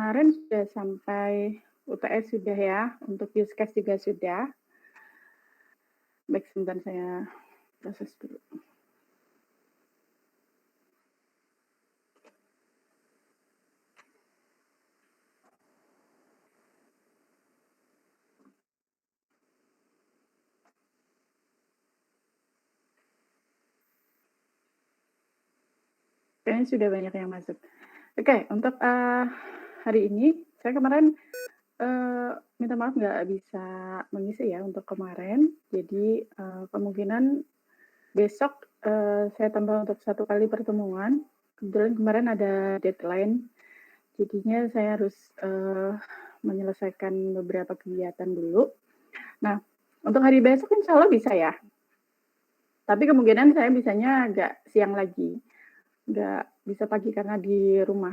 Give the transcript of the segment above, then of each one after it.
kemarin sudah sampai UTS sudah ya, untuk use case juga sudah. Baik, sebentar saya proses dulu. Kayaknya sudah banyak yang masuk. Oke, untuk hari ini saya kemarin minta maaf nggak bisa mengisi ya untuk kemarin. Jadi kemungkinan besok saya tambah untuk 1 kali pertemuan. Kebetulan kemarin ada deadline, jadinya saya harus menyelesaikan beberapa kegiatan dulu. Nah, untuk hari besok insya Allah bisa ya. Tapi kemungkinan saya bisanya agak siang lagi, nggak bisa pagi karena di rumah.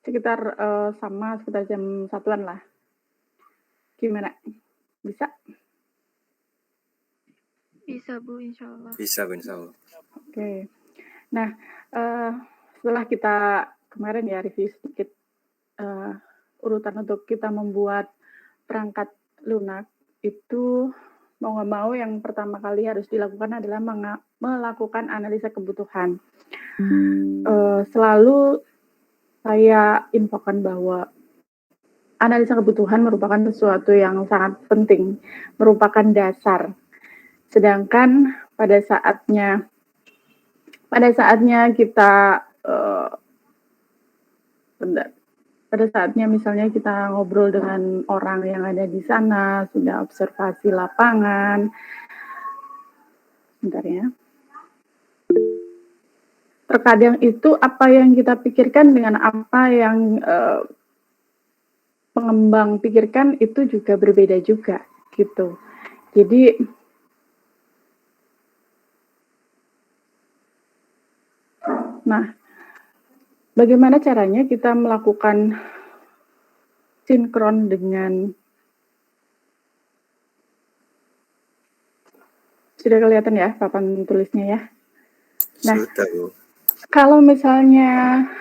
Sekitar sekitar jam 1-an lah. Gimana? Bisa? Bisa Bu, insya Allah. Bisa Bu, insya Allah. Oke. Nah, setelah kita kemarin ya review sedikit urutan untuk kita membuat perangkat lunak, itu mau nggak mau yang pertama kali harus dilakukan adalah melakukan analisa kebutuhan. Selalu saya infokan bahwa analisa kebutuhan merupakan sesuatu yang sangat penting, merupakan dasar. Sedangkan pada saatnya kita pada saatnya misalnya kita ngobrol dengan orang yang ada di sana, sudah observasi lapangan, bentar ya. Terkadang itu apa yang kita pikirkan dengan apa yang pengembang pikirkan itu juga berbeda juga, gitu. Jadi nah, bagaimana caranya kita melakukan sinkron dengan sudah kelihatan ya papan tulisnya ya. Nah, sudah Bu. Kalau misalnya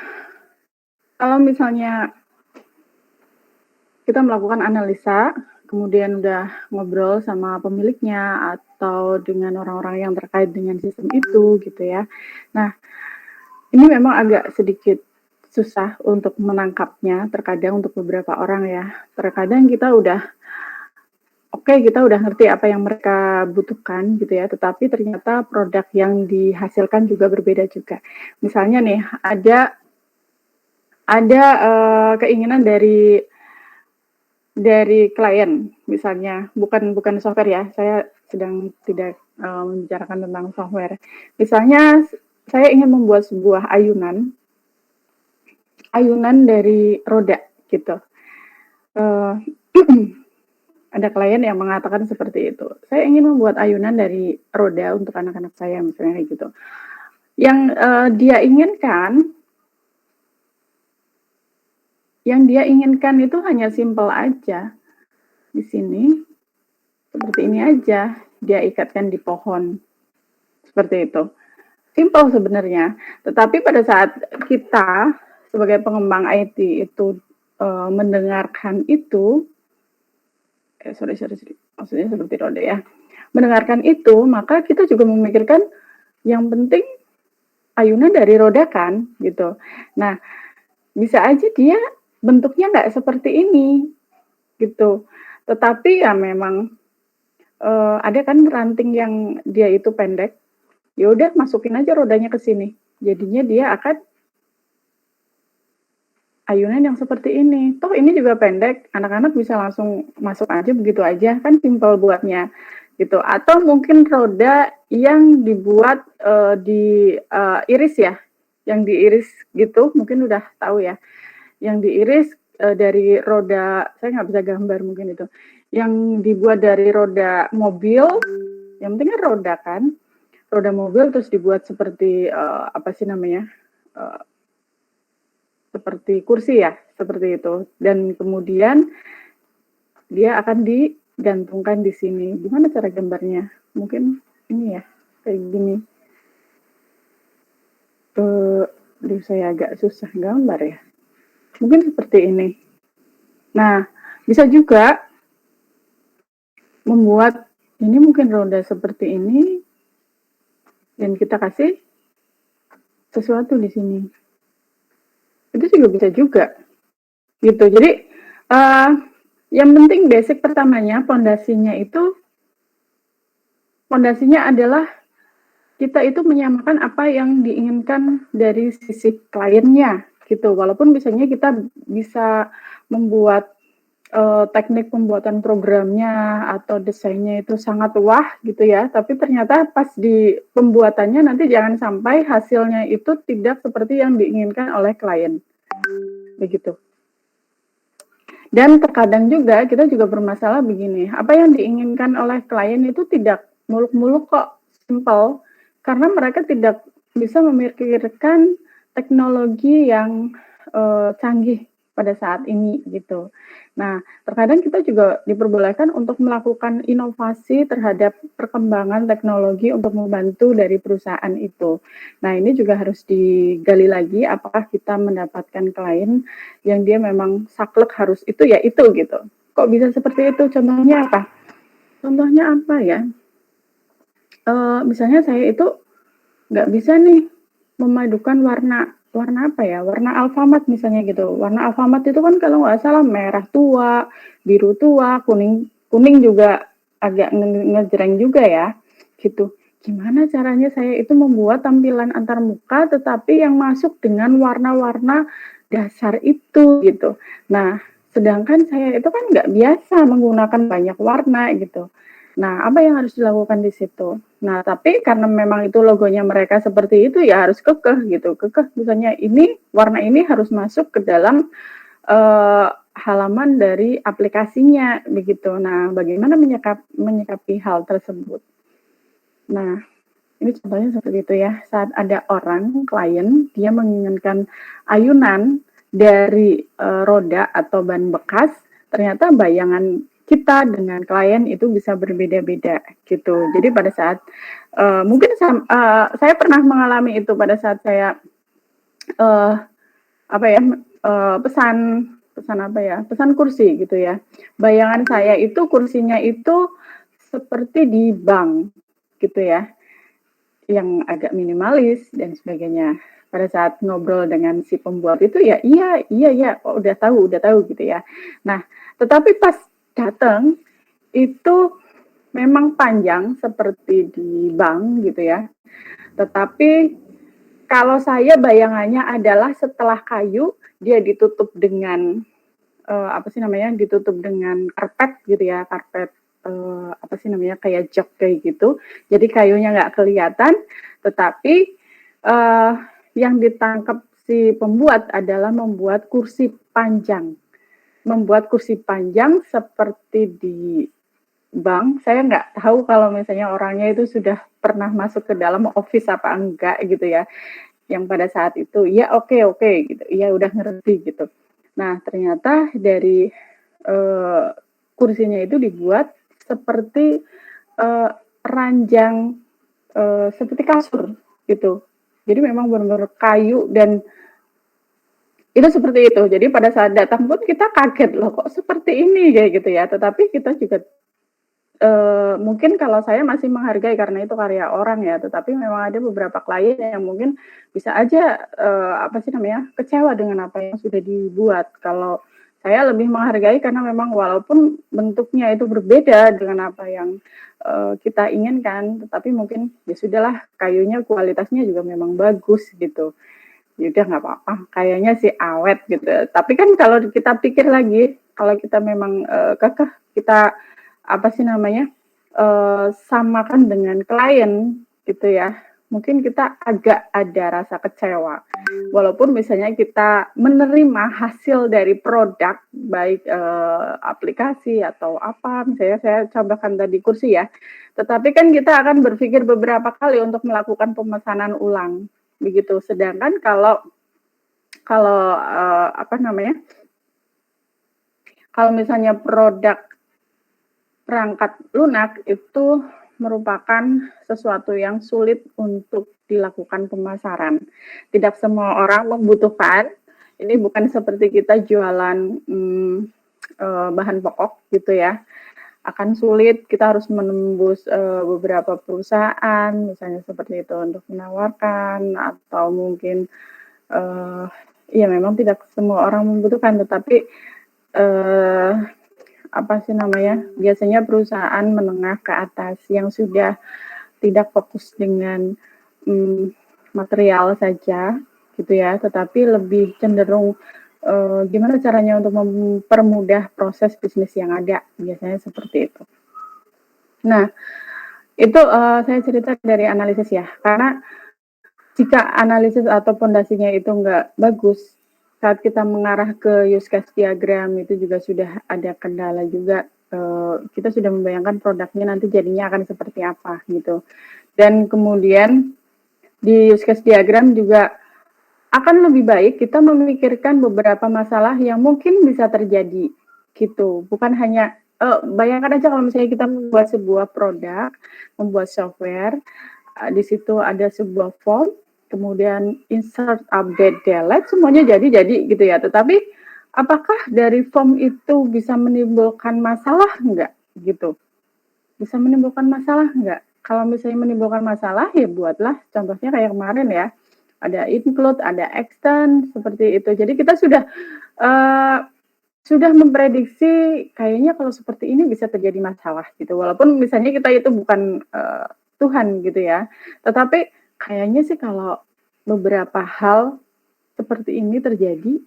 kita melakukan analisa, kemudian udah ngobrol sama pemiliknya atau dengan orang-orang yang terkait dengan sistem itu gitu ya. Nah, ini memang agak sedikit susah untuk menangkapnya terkadang untuk beberapa orang ya. Terkadang kita udah ngerti apa yang mereka butuhkan gitu ya, tetapi ternyata produk yang dihasilkan juga berbeda juga. Misalnya nih, ada keinginan dari klien misalnya, bukan software ya, saya sedang tidak membicarakan tentang software. Misalnya saya ingin membuat sebuah ayunan dari roda gitu. Ada klien yang mengatakan seperti itu. Saya ingin membuat ayunan dari roda untuk anak-anak saya misalnya kayak gitu. Yang dia inginkan itu hanya simple aja. Di sini seperti ini aja, dia ikatkan di pohon. Seperti itu. Simple sebenarnya. Tetapi pada saat kita sebagai pengembang IT itu mendengarkan itu, maksudnya seperti roda ya. Mendengarkan itu, maka kita juga memikirkan yang penting ayunan dari roda kan, gitu. Nah, bisa aja dia bentuknya nggak seperti ini, gitu. Tetapi ya memang ada kan ranting yang dia itu pendek, ya udah masukin aja rodanya ke sini. Jadinya dia akan ayunan yang seperti ini. Toh ini juga pendek, anak-anak bisa langsung masuk aja begitu aja, kan simpel buatnya gitu. Atau mungkin roda yang dibuat diiris ya, yang diiris gitu, mungkin udah tahu ya. Yang diiris dari roda, saya nggak bisa gambar mungkin itu. Yang dibuat dari roda mobil, yang penting kan roda kan, roda mobil terus dibuat seperti apa sih namanya? Seperti kursi ya, seperti itu. Dan kemudian dia akan digantungkan di sini. Gimana cara gambarnya? Mungkin ini ya, kayak gini. Aduh, saya agak susah gambar ya. Mungkin seperti ini. Nah, bisa juga membuat ini mungkin roda seperti ini dan kita kasih sesuatu di sini. Itu juga bisa juga. Gitu. Jadi yang penting basic pertamanya pondasinya adalah kita itu menyamakan apa yang diinginkan dari sisi kliennya gitu. Walaupun misalnya kita bisa membuat teknik pembuatan programnya atau desainnya itu sangat wah gitu ya, tapi ternyata pas di pembuatannya nanti jangan sampai hasilnya itu tidak seperti yang diinginkan oleh klien. Begitu. Dan terkadang juga kita juga bermasalah begini, apa yang diinginkan oleh klien itu tidak muluk-muluk kok, simpel, karena mereka tidak bisa memikirkan teknologi yang canggih pada saat ini gitu. Nah, terkadang kita juga diperbolehkan untuk melakukan inovasi terhadap perkembangan teknologi untuk membantu dari perusahaan itu. Nah, ini juga harus digali lagi apakah kita mendapatkan klien yang dia memang saklek harus itu ya itu gitu. Kok bisa seperti itu? Contohnya apa? Contohnya apa ya? Misalnya saya itu nggak bisa nih memadukan warna apa ya? Warna alfamart misalnya gitu. Warna alfamart itu kan kalau nggak salah merah tua, biru tua, kuning juga agak ngejreng juga ya, gitu. Gimana caranya saya itu membuat tampilan antar muka tetapi yang masuk dengan warna-warna dasar itu gitu. Nah, sedangkan saya itu kan nggak biasa menggunakan banyak warna gitu. Nah, apa yang harus dilakukan di situ? Nah, tapi karena memang itu logonya mereka seperti itu ya harus kekeh gitu. Kekeh misalnya ini warna ini harus masuk ke dalam halaman dari aplikasinya begitu. Nah, bagaimana menyikapi hal tersebut? Nah, ini contohnya seperti itu ya. Saat ada orang klien dia menginginkan ayunan dari roda atau ban bekas, ternyata bayangan kita dengan klien itu bisa berbeda-beda gitu. Jadi pada saat mungkin saya pernah mengalami itu pada saat saya apa ya pesan apa ya pesan kursi gitu ya. Bayangan saya itu kursinya itu seperti di bank gitu ya, yang agak minimalis dan sebagainya. Pada saat ngobrol dengan si pembuat itu ya iya oh, udah tahu gitu ya. Nah, tetapi pas datang itu memang panjang seperti di bank gitu ya. Tetapi kalau saya bayangannya adalah setelah kayu dia ditutup dengan apa sih namanya? Ditutup dengan karpet gitu ya, karpet apa sih namanya? Kayak jok kayak gitu. Jadi kayunya nggak kelihatan, tetapi yang ditangkap si pembuat adalah membuat kursi panjang. Membuat kursi panjang seperti di bank. Saya nggak tahu kalau misalnya orangnya itu sudah pernah masuk ke dalam office apa enggak gitu ya. Yang pada saat itu ya oke gitu, ya udah ngerti gitu. Nah ternyata dari kursinya itu dibuat seperti ranjang seperti kasur gitu. Jadi memang benar-benar kayu dan itu seperti itu. Jadi pada saat datang pun kita kaget loh kok seperti ini kayak gitu ya. Tetapi kita juga mungkin kalau saya masih menghargai karena itu karya orang ya, tetapi memang ada beberapa klien yang mungkin bisa aja apa sih namanya kecewa dengan apa yang sudah dibuat. Kalau saya lebih menghargai karena memang walaupun bentuknya itu berbeda dengan apa yang kita inginkan, tetapi mungkin ya sudahlah kayunya kualitasnya juga memang bagus gitu. Ya udah nggak apa-apa, kayaknya sih awet gitu. Tapi kan kalau kita pikir lagi, kalau kita memang kekeh kita apa sih namanya samakan dengan klien gitu ya, mungkin kita agak ada rasa kecewa. Walaupun misalnya kita menerima hasil dari produk baik aplikasi atau apa, misalnya saya contohkan tadi kursi ya, tetapi kan kita akan berpikir beberapa kali untuk melakukan pemesanan ulang begitu. Sedangkan kalau apa namanya kalau misalnya produk perangkat lunak itu merupakan sesuatu yang sulit untuk dilakukan pemasaran. Tidak semua orang membutuhkan, ini bukan seperti kita jualan bahan pokok gitu ya, akan sulit, kita harus menembus beberapa perusahaan, misalnya seperti itu untuk menawarkan atau mungkin ya memang tidak semua orang membutuhkan, tetapi apa sih namanya, biasanya perusahaan menengah ke atas yang sudah tidak fokus dengan material saja gitu ya, tetapi lebih cenderung gimana caranya untuk mempermudah proses bisnis yang ada, biasanya seperti itu. Nah, itu saya cerita dari analisis ya, karena jika analisis atau pondasinya itu nggak bagus, saat kita mengarah ke use case diagram itu juga sudah ada kendala juga, kita sudah membayangkan produknya nanti jadinya akan seperti apa gitu. Dan kemudian di use case diagram juga akan lebih baik kita memikirkan beberapa masalah yang mungkin bisa terjadi gitu. Bukan hanya bayangkan aja kalau misalnya kita membuat sebuah produk, membuat software, di situ ada sebuah form, kemudian insert, update, delete, semuanya jadi gitu ya. Tetapi apakah dari form itu bisa menimbulkan masalah enggak gitu? Bisa menimbulkan masalah enggak? Kalau misalnya menimbulkan masalah ya buatlah contohnya kayak kemarin ya. Ada include, ada extend seperti itu. Jadi kita sudah memprediksi kayaknya kalau seperti ini bisa terjadi masalah gitu. Walaupun misalnya kita itu bukan Tuhan gitu ya. Tetapi kayaknya sih kalau beberapa hal seperti ini terjadi,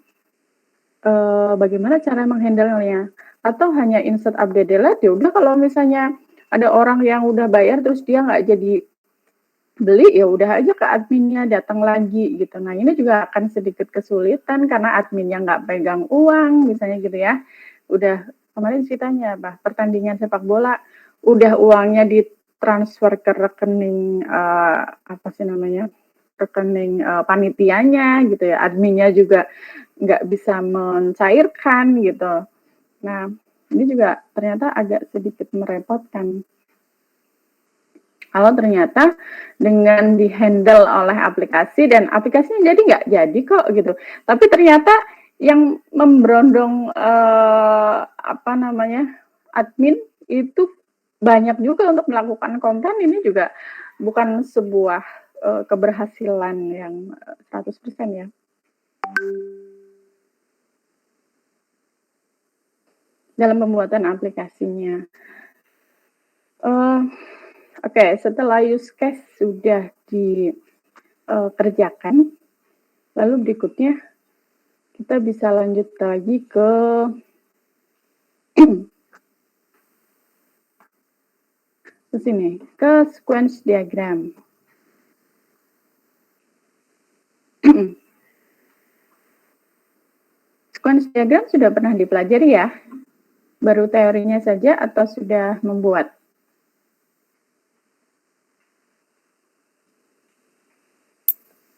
bagaimana cara menghandle-nya? Atau hanya insert, update, delete, ya udah kalau misalnya ada orang yang udah bayar terus dia nggak jadi beli, ya udah aja ke adminnya datang lagi gitu. Nah, ini juga akan sedikit kesulitan karena adminnya nggak pegang uang, misalnya gitu ya. Udah kemarin ceritanya pertandingan sepak bola, udah uangnya ditransfer ke rekening apa sih namanya, rekening panitianya gitu ya, adminnya juga nggak bisa mencairkan gitu. Nah, ini juga ternyata agak sedikit merepotkan. Kalau ternyata dengan dihandle oleh aplikasi dan aplikasinya jadi nggak jadi kok gitu. Tapi ternyata yang memberondong apa namanya admin itu banyak juga untuk melakukan konten, ini juga bukan sebuah keberhasilan yang 100% ya. Dalam pembuatan aplikasinya. Oke, setelah use case sudah dikerjakan, lalu berikutnya kita bisa lanjut lagi ke sini, ke sequence diagram. Sequence diagram sudah pernah dipelajari ya? Baru teorinya saja atau sudah membuat?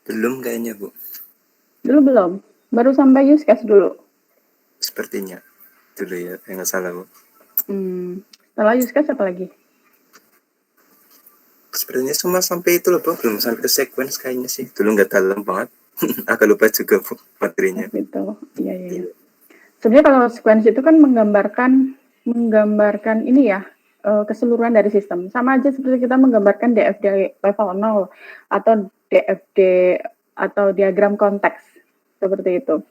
Belum kayaknya, Bu. Dulu belum? Baru sampai use case dulu? Sepertinya. Dulu ya, nggak salah, Bu. Setelah use case apa lagi? Sepertinya cuma sampai itu loh, Bu. Belum sampai ke sequence kayaknya sih. Dulu nggak dalam banget. Agak lupa juga, Bu, materinya. Gitu. Iya. Sebenarnya kalau sequence itu kan menggambarkan ini ya, keseluruhan dari sistem. Sama aja seperti kita menggambarkan DFD level 0 atau DFD atau diagram konteks seperti itu.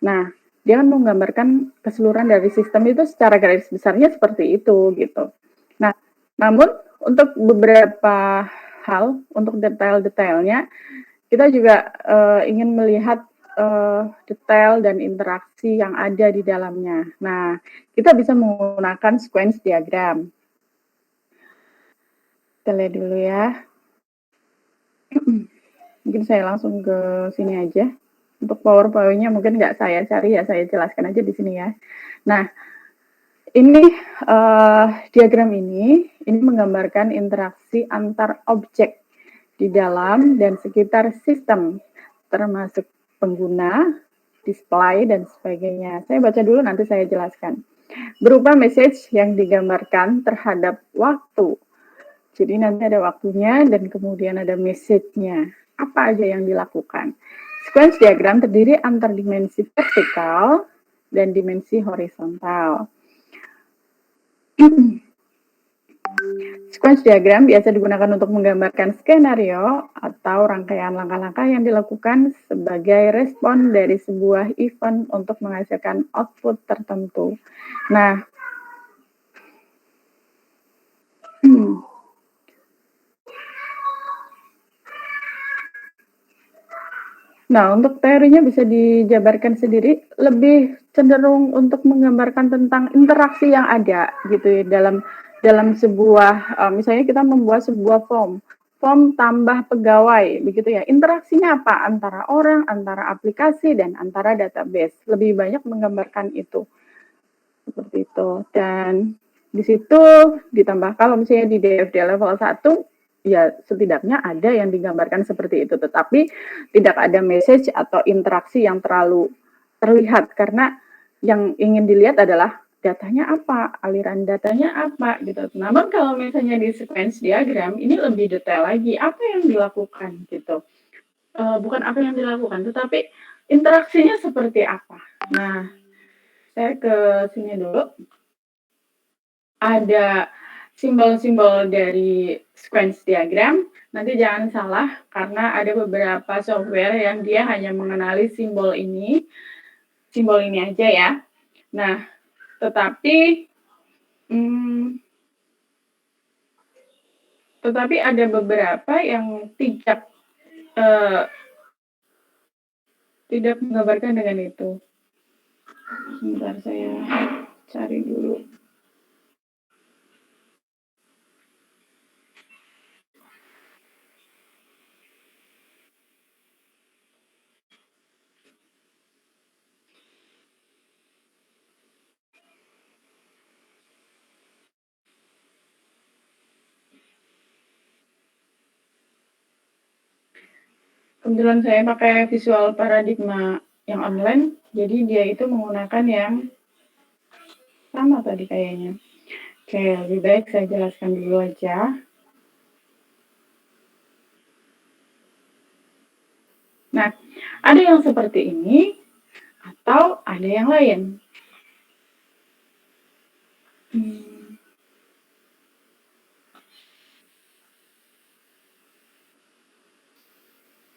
Nah, dia kan menggambarkan keseluruhan dari sistem itu secara garis besarnya seperti itu gitu. Nah, namun untuk beberapa hal, untuk detail-detailnya, kita juga ingin melihat detail dan interaksi yang ada di dalamnya. Nah, kita bisa menggunakan sequence diagram. Kita lihat dulu ya. Mungkin saya langsung ke sini aja. Untuk PowerPoint-nya mungkin nggak saya cari ya, saya jelaskan aja di sini ya. Nah, ini diagram ini menggambarkan interaksi antar objek di dalam dan sekitar sistem, termasuk pengguna, display, dan sebagainya. Saya baca dulu, nanti saya jelaskan. Berupa message yang digambarkan terhadap waktu Jadi nanti ada waktunya dan kemudian ada message-nya. Apa aja yang dilakukan? Sequence diagram terdiri antar dimensi vertikal dan dimensi horizontal. Sequence diagram biasa digunakan untuk menggambarkan skenario atau rangkaian langkah-langkah yang dilakukan sebagai respon dari sebuah event untuk menghasilkan output tertentu. Nah, untuk teorinya bisa dijabarkan sendiri, lebih cenderung untuk menggambarkan tentang interaksi yang ada gitu ya dalam sebuah misalnya kita membuat sebuah form tambah pegawai begitu ya. Interaksinya apa antara orang, antara aplikasi dan antara database. Lebih banyak menggambarkan itu. Seperti itu. Dan di situ ditambah kalau misalnya di DFD level 1 ya setidaknya ada yang digambarkan seperti itu, tetapi tidak ada message atau interaksi yang terlalu terlihat karena yang ingin dilihat adalah datanya apa, aliran datanya apa gitu. Namun kalau misalnya di sequence diagram ini lebih detail lagi apa yang dilakukan gitu. Bukan apa yang dilakukan, tetapi interaksinya seperti apa. Nah, saya ke sini dulu. Ada simbol-simbol dari sequence diagram. Nanti jangan salah karena ada beberapa software yang dia hanya mengenali simbol ini aja ya. Nah, tetapi ada beberapa yang tidak menggambarkan dengan itu. Sebentar saya cari dulu. Kebetulan saya pakai Visual Paradigma yang online, jadi dia itu menggunakan yang sama tadi kayaknya. Oke, lebih baik saya jelaskan dulu aja. Nah, ada yang seperti ini, atau ada yang lain.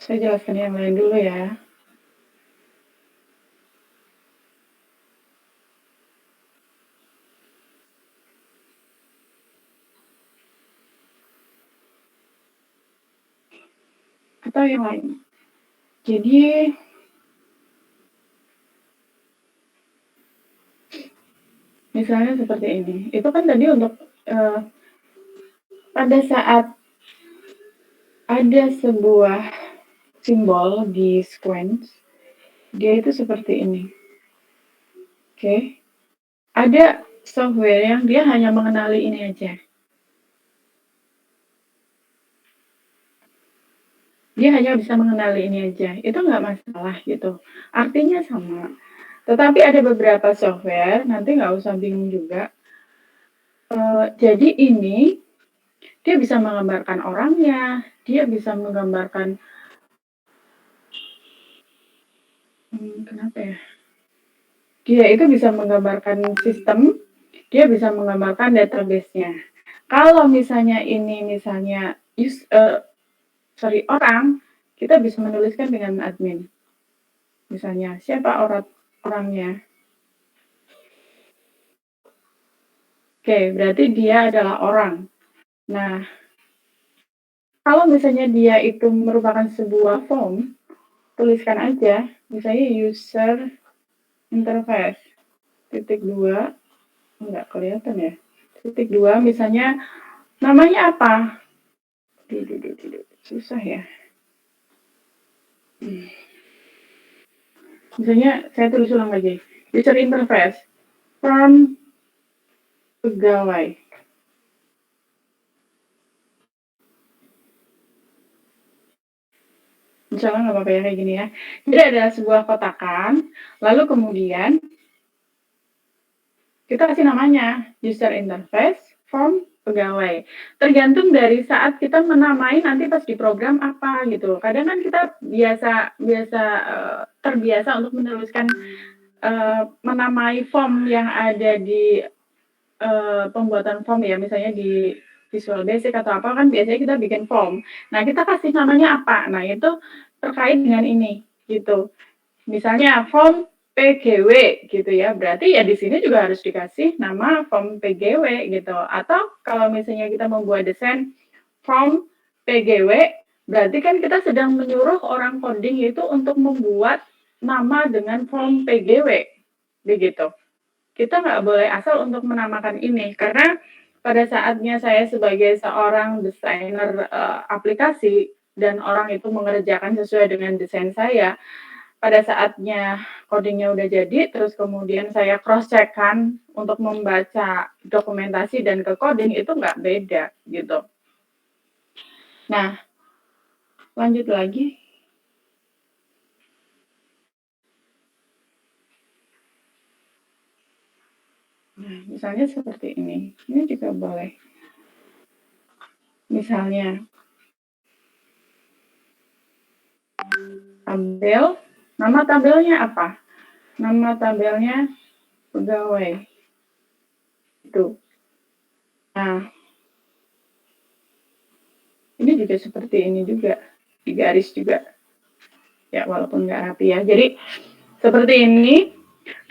Saya jelaskan yang lain dulu ya. Atau yang lain. Jadi, misalnya seperti ini. Itu kan tadi untuk pada saat ada sebuah simbol di sequence, dia itu seperti ini. Oke. Ada software yang dia hanya mengenali ini aja. Dia hanya bisa mengenali ini aja. Itu nggak masalah gitu. Artinya sama. Tetapi ada beberapa software, nanti nggak usah bingung juga. Jadi ini, dia bisa menggambarkan orangnya, dia bisa menggambarkan, kenapa ya? Dia itu bisa menggambarkan sistem, dia bisa menggambarkan database-nya. Kalau misalnya ini orang, kita bisa menuliskan dengan admin. Misalnya, siapa orangnya? Oke, berarti dia adalah orang. Nah, kalau misalnya dia itu merupakan sebuah form, tuliskan aja, misalnya user interface, -2, nggak kelihatan ya, -2, misalnya namanya apa? Susah ya. Misalnya, saya tulis ulang lagi, user interface, from pegawai. Misalnya nggak apa-apa ya kayak gini ya. Jadi ada sebuah kotakan, lalu kemudian kita kasih namanya user interface form pegawai. Tergantung dari saat kita menamai nanti pas di program apa gitu. Kadang kan kita terbiasa untuk menuliskan menamai form yang ada di pembuatan form ya, misalnya di Visual Basic atau apa kan biasanya kita bikin form. Nah, kita kasih namanya apa? Nah, itu terkait dengan ini gitu. Misalnya form PGW gitu ya, berarti ya di sini juga harus dikasih nama form PGW gitu. Atau kalau misalnya kita membuat desain form PGW, berarti kan kita sedang menyuruh orang coding itu untuk membuat nama dengan form PGW, begitu. Kita nggak boleh asal untuk menamakan ini, karena pada saatnya saya sebagai seorang desainer aplikasi dan orang itu mengerjakan sesuai dengan desain saya, pada saatnya codingnya udah jadi, terus kemudian saya cross-check-kan untuk membaca dokumentasi dan ke coding, itu nggak beda, gitu. Nah, lanjut lagi. Nah, misalnya seperti ini. Ini juga boleh. Misalnya, tabel. Nama tabelnya apa? Nama tabelnya pegawai. Itu. Nah, ini juga seperti ini juga. Di garis juga. Ya, walaupun nggak rapi ya. Jadi, seperti ini.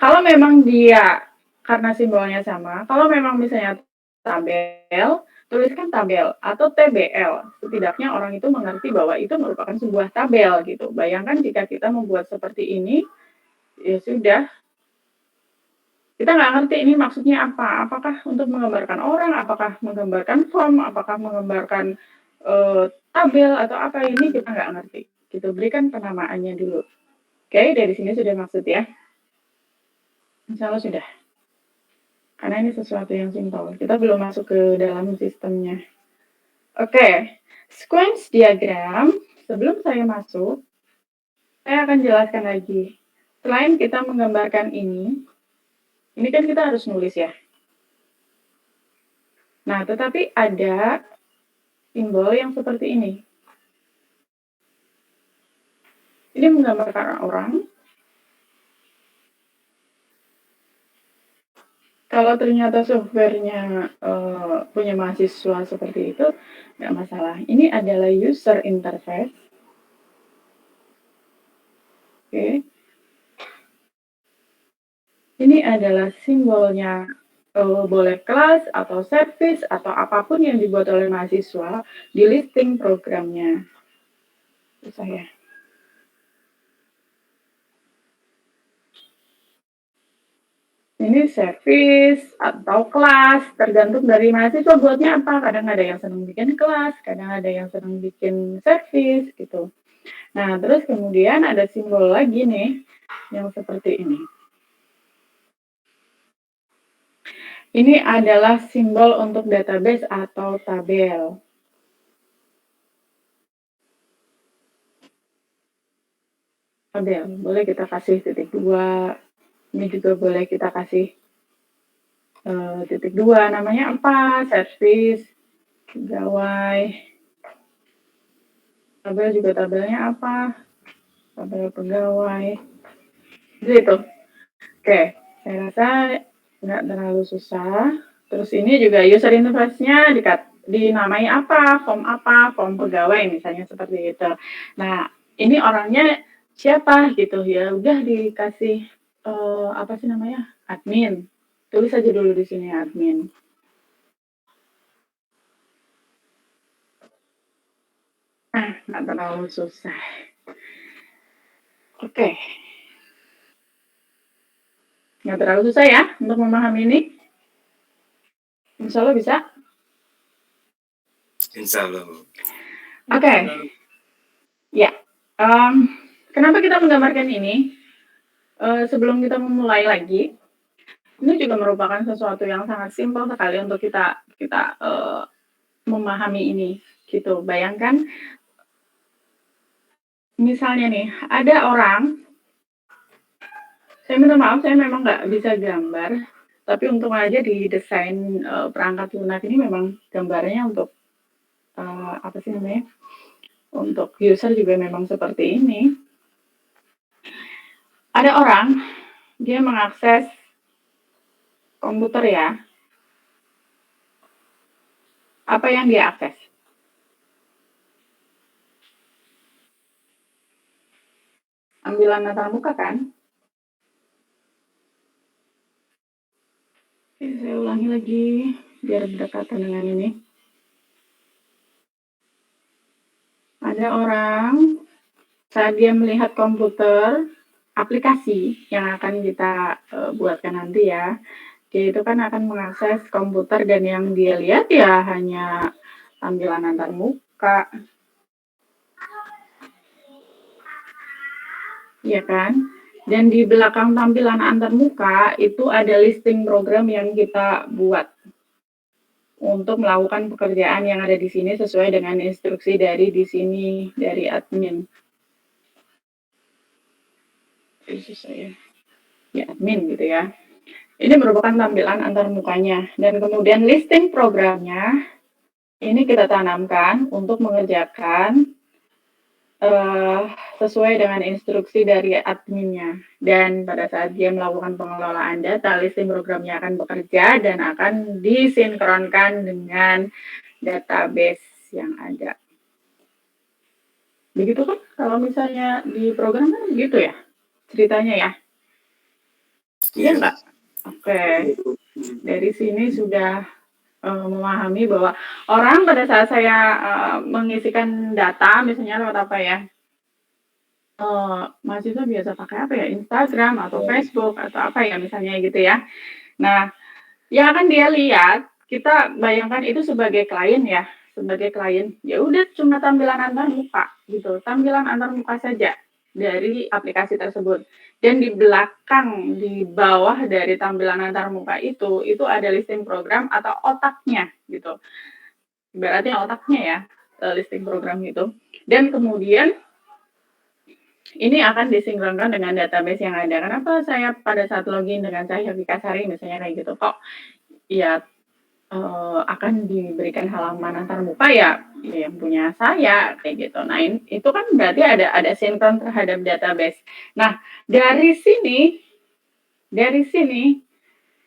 Kalau memang dia, karena simbolnya sama, kalau memang misalnya tabel, tuliskan tabel atau TBL. Setidaknya orang itu mengerti bahwa itu merupakan sebuah tabel gitu. Bayangkan jika kita membuat seperti ini, ya sudah, kita nggak ngerti ini maksudnya apa. Apakah untuk menggambarkan orang, apakah menggambarkan form, apakah menggambarkan tabel atau apa, ini kita nggak ngerti. Gitu, berikan penamaannya dulu. Oke, dari sini sudah maksud ya. Insya Allah sudah. Karena ini sesuatu yang simpel. Kita belum masuk ke dalam sistemnya. Oke, sequence diagram. Sebelum saya masuk, saya akan jelaskan lagi. Selain kita menggambarkan ini kan kita harus nulis ya. Nah, tetapi ada simbol yang seperti ini. Ini menggambarkan orang. Kalau ternyata softwarenya punya mahasiswa seperti itu, nggak masalah. Ini adalah user interface. Oke. Ini adalah simbolnya, boleh kelas atau service atau apapun yang dibuat oleh mahasiswa di listing programnya. Susah ya. Ini service atau kelas, tergantung dari mahasiswa buatnya apa. Kadang ada yang senang bikin kelas, kadang ada yang senang bikin service gitu. Nah, terus kemudian ada simbol lagi nih yang seperti ini. Ini adalah simbol untuk database atau tabel. Tabel, boleh kita kasih titik 2. Ini juga boleh kita kasih titik 2. Namanya apa? Service, pegawai. Tabel juga tabelnya apa? Tabel pegawai. Gitu. Oke, saya rasa nggak terlalu susah. Terus ini juga user interface-nya dinamai apa? Form pegawai misalnya seperti itu. Nah, ini orangnya siapa gitu ya? Udah dikasih apa sih namanya? Admin. Tulis aja dulu di sini admin. Nggak terlalu susah. Oke. Nggak terlalu susah ya untuk memahami ini. Insya Allah bisa. Insya Allah. Oke. Ya. Kenapa kita menggambarkan ini? Sebelum kita memulai lagi, ini juga merupakan sesuatu yang sangat simpel sekali untuk kita memahami ini. Gitu. Bayangkan, misalnya nih, ada orang, saya minta maaf, saya memang nggak bisa gambar, Tapi untung aja di desain, perangkat lunak ini memang gambarnya untuk, apa sih namanya, untuk user juga memang seperti ini. Ada orang, dia mengakses komputer ya. Apa yang dia akses? Tampilan antarmuka kan? Oke, saya ulangi lagi biar berdekatan dengan ini. Ada orang saat dia melihat komputer, aplikasi yang akan kita buatkan nanti ya, dia itu kan akan mengakses komputer dan yang dia lihat ya hanya tampilan antarmuka, ya kan? Dan di belakang tampilan antarmuka itu ada listing program yang kita buat untuk melakukan pekerjaan yang ada di sini sesuai dengan instruksi dari di sini dari admin. Ya admin gitu ya. Ini merupakan tampilan antarmukanya dan kemudian listing programnya ini kita tanamkan untuk mengerjakan sesuai dengan instruksi dari adminnya. Dan pada saat dia melakukan pengelolaan data, listing programnya akan bekerja dan akan disinkronkan dengan database yang ada. Begitu kan? Kalau misalnya di program kan gitu ya ceritanya ya? Iya nggak? Oke. Dari sini sudah memahami bahwa orang pada saat saya mengisikan data, misalnya lewat apa ya? Mahasiswa biasa pakai apa ya? Instagram atau Facebook atau apa ya misalnya gitu ya. Nah, yang akan dia lihat, kita bayangkan itu sebagai klien ya, sebagai klien. Ya udah cuma tampilan antarmuka gitu, tampilan antarmuka saja dari aplikasi tersebut. Dan di belakang, di bawah dari tampilan antarmuka itu ada listing program atau otaknya gitu. Ibaratnya otaknya ya, listing program itu. Dan kemudian ini akan disinkronkan dengan database yang ada. Kenapa saya pada saat login dengan saya Vikasari misalnya kayak gitu, kok ya akan diberikan halaman antarmuka ya yang punya saya kayak gitu. Nah, itu kan berarti ada sinkron terhadap database. Nah, dari sini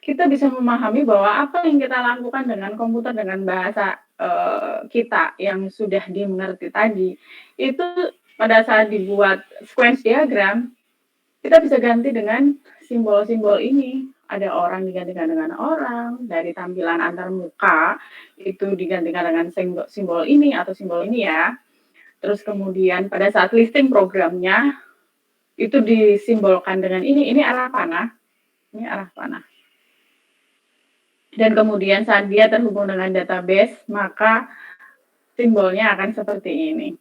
kita bisa memahami bahwa apa yang kita lakukan dengan komputer dengan bahasa kita yang sudah dimengerti tadi itu pada saat dibuat sequence diagram kita bisa ganti dengan simbol-simbol ini. Ada orang digantikan dengan orang, dari tampilan antarmuka itu digantikan dengan simbol ini atau simbol ini ya. Terus kemudian pada saat listing programnya itu disimbolkan dengan ini arah panah, ini arah panah. Dan kemudian saat dia terhubung dengan database, maka simbolnya akan seperti ini.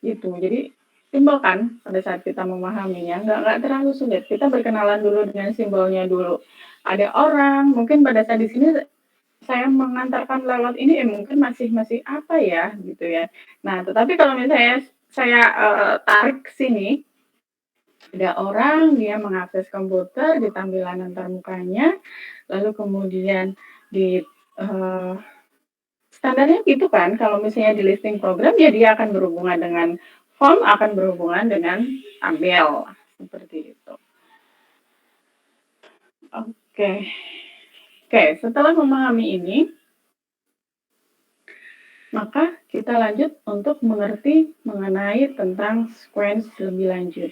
Gitu. Jadi simbol kan pada saat kita memahaminya nggak terlalu sulit. Kita berkenalan dulu dengan simbolnya dulu. Ada orang mungkin pada saat di sini saya mengantarkan lewat ini mungkin masih apa ya gitu ya. Nah tetapi kalau misalnya saya tarik ke sini ada orang dia mengakses komputer di tampilan antarmukanya lalu kemudian di standarnya gitu kan kalau misalnya di listing program ya dia akan berhubungan dengan form akan berhubungan dengan tampil seperti itu. Oke, setelah memahami ini, maka kita lanjut untuk mengerti mengenai tentang sequence lebih lanjut.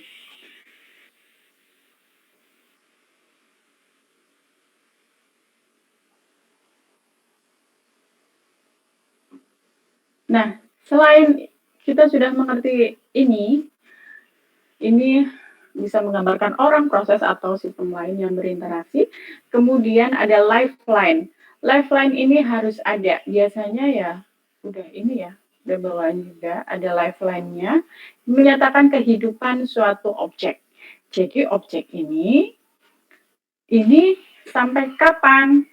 Nah, selain kita sudah mengerti ini bisa menggambarkan orang, proses, atau sistem lain yang berinteraksi. Kemudian ada lifeline. Lifeline ini harus ada. Biasanya ya, udah ini ya, udah bawaan juga. Ada lifeline-nya, menyatakan kehidupan suatu objek. Jadi objek ini sampai kapan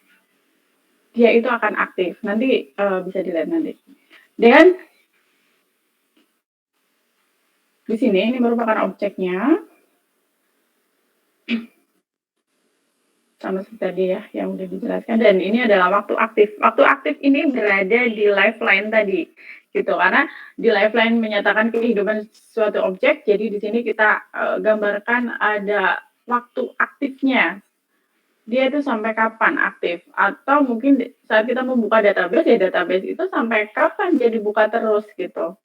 dia itu akan aktif. Nanti bisa dilihat nanti. Dan di sini ini merupakan objeknya. sama seperti tadi ya yang udah dijelaskan, dan ini adalah waktu aktif. Waktu aktif ini berada di lifeline tadi, gitu. Karena di lifeline menyatakan kehidupan suatu objek, jadi di sini kita gambarkan ada waktu aktifnya. Dia itu sampai kapan aktif, atau mungkin saat kita membuka database, ya database itu sampai kapan jadi buka terus gitu.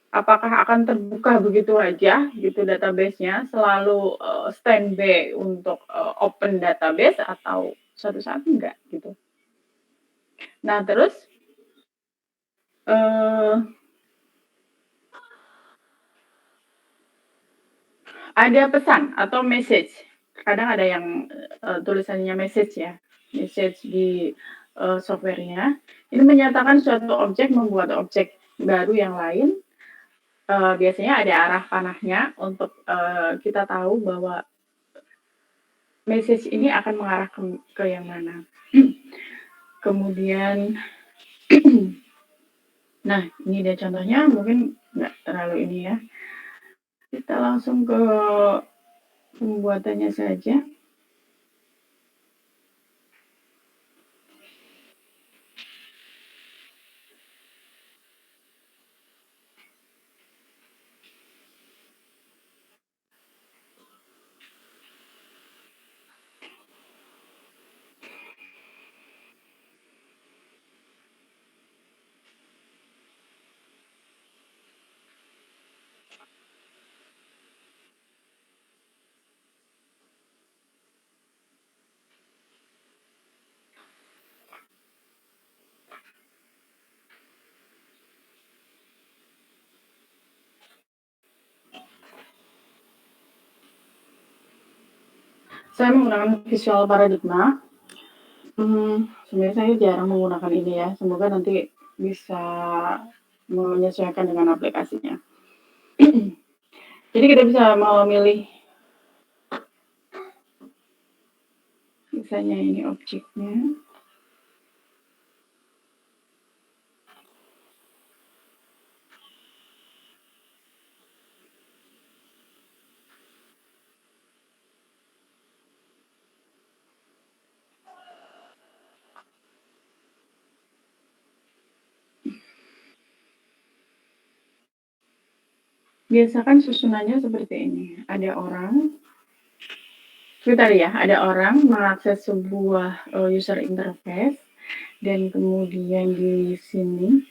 Apakah akan terbuka begitu aja gitu database-nya, selalu standby untuk open database, atau suatu saat enggak gitu. Nah terus ada pesan atau message. Kadang ada yang tulisannya message ya, message di softwarenya. Ini menyatakan suatu objek membuat objek baru yang lain. Biasanya ada arah panahnya untuk kita tahu bahwa message ini akan mengarah ke yang mana. Kemudian, nah ini dia contohnya, mungkin nggak terlalu ini ya. Kita langsung ke pembuatannya saja. Saya menggunakan visual paradigma. Sebenarnya saya jarang menggunakan ini ya. Semoga nanti bisa menyesuaikan dengan aplikasinya. Jadi kita bisa memilih, misalnya ini objeknya. Biasakan susunannya seperti ini. Ada orang, sebentar ya, ada orang mengakses sebuah user interface, dan kemudian di sini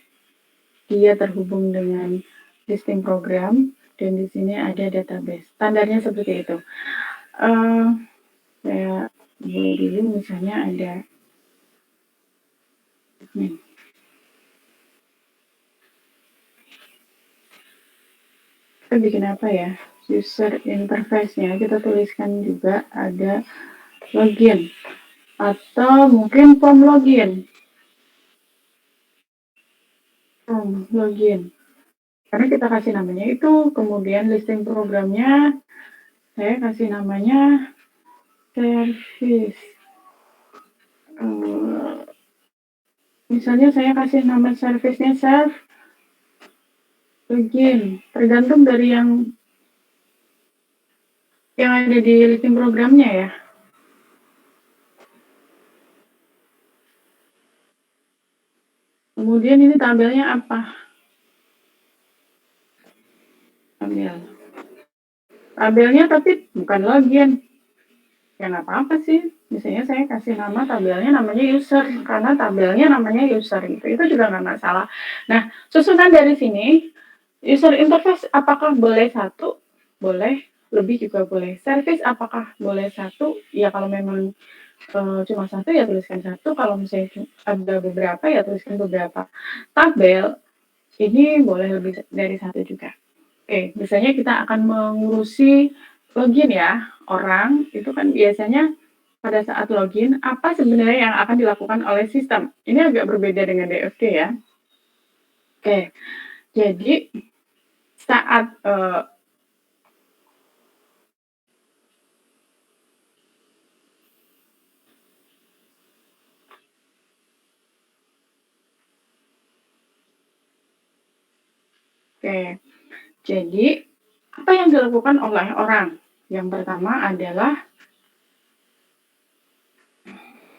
dia terhubung dengan sistem program, dan di sini ada database. Standarnya seperti itu. Saya boleh dulu misalnya ada admin. Kita bikin apa ya? User interface-nya kita tuliskan juga ada login, atau mungkin form login. Login. Karena kita kasih namanya itu, kemudian listing programnya saya kasih namanya service. Misalnya saya kasih nama service-nya self login, tergantung dari yang ada di listing programnya ya. Kemudian ini tabelnya apa? Tabelnya tapi bukan login. Ya nggak apa-apa sih. Misalnya saya kasih nama tabelnya namanya user, karena tabelnya namanya user gitu. Itu juga nggak masalah. Nah, susunan dari sini, user interface apakah boleh satu? Boleh. Lebih juga boleh. Service apakah boleh satu? Ya kalau memang cuma satu ya tuliskan satu. Kalau misalnya ada beberapa ya tuliskan beberapa. Tabel ini boleh lebih dari satu juga. Oke, misalnya kita akan mengurusi login ya, orang itu kan biasanya pada saat login, apa sebenarnya yang akan dilakukan oleh sistem? Ini agak berbeda dengan DFG ya. Oke, jadi saat jadi apa yang dilakukan oleh orang? Yang pertama adalah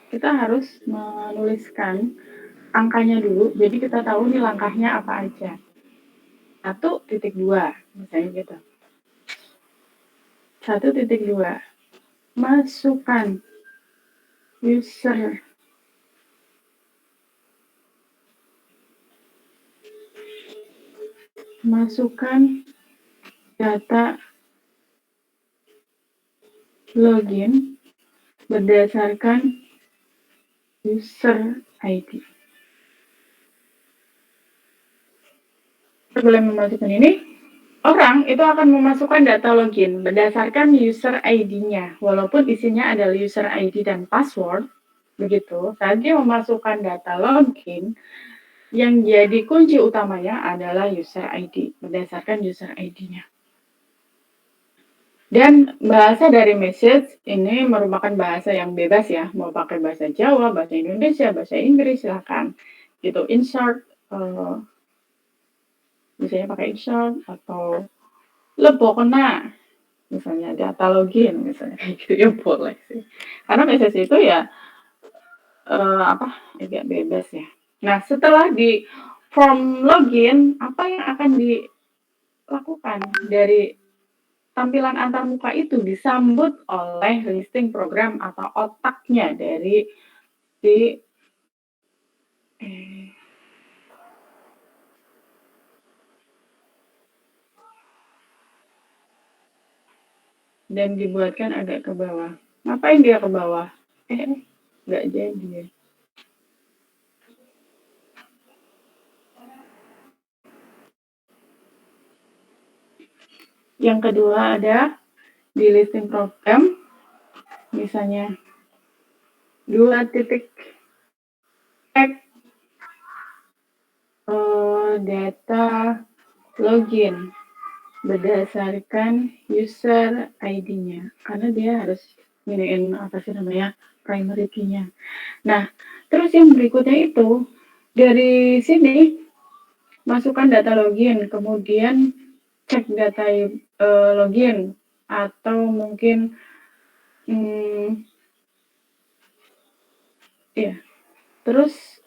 kita harus menuliskan angkanya dulu, jadi kita tahu nih langkahnya apa aja. 1.2, misalnya gitu. 1.2, masukkan user masukkan data login berdasarkan user ID. Kita boleh memasukkan ini. Orang itu akan memasukkan data login berdasarkan user ID-nya. Walaupun isinya adalah user ID dan password, begitu, saat dia memasukkan data login, yang jadi kunci utamanya adalah user ID, berdasarkan user ID-nya. Dan bahasa dari message ini merupakan bahasa yang bebas ya, mau pakai bahasa Jawa, bahasa Indonesia, bahasa Inggris, silahkan. Gitu, insert, misalnya pakai insert, atau lebokna, misalnya data login, misalnya kayak gitu, ya boleh sih. Karena message itu ya, agak bebas ya. Nah, setelah di form login, apa yang akan dilakukan dari tampilan antarmuka itu disambut oleh listing program atau otaknya dari si dan dibuatkan agak ke bawah. Ngapain dia ke bawah? Nggak jadi. Yang kedua ada di listing program, misalnya 2 cek data login berdasarkan user ID-nya, karena dia harus nginiin apa sih namanya primary key-nya. Nah, terus yang berikutnya itu dari sini masukkan data login, kemudian cek data login, atau mungkin ya, terus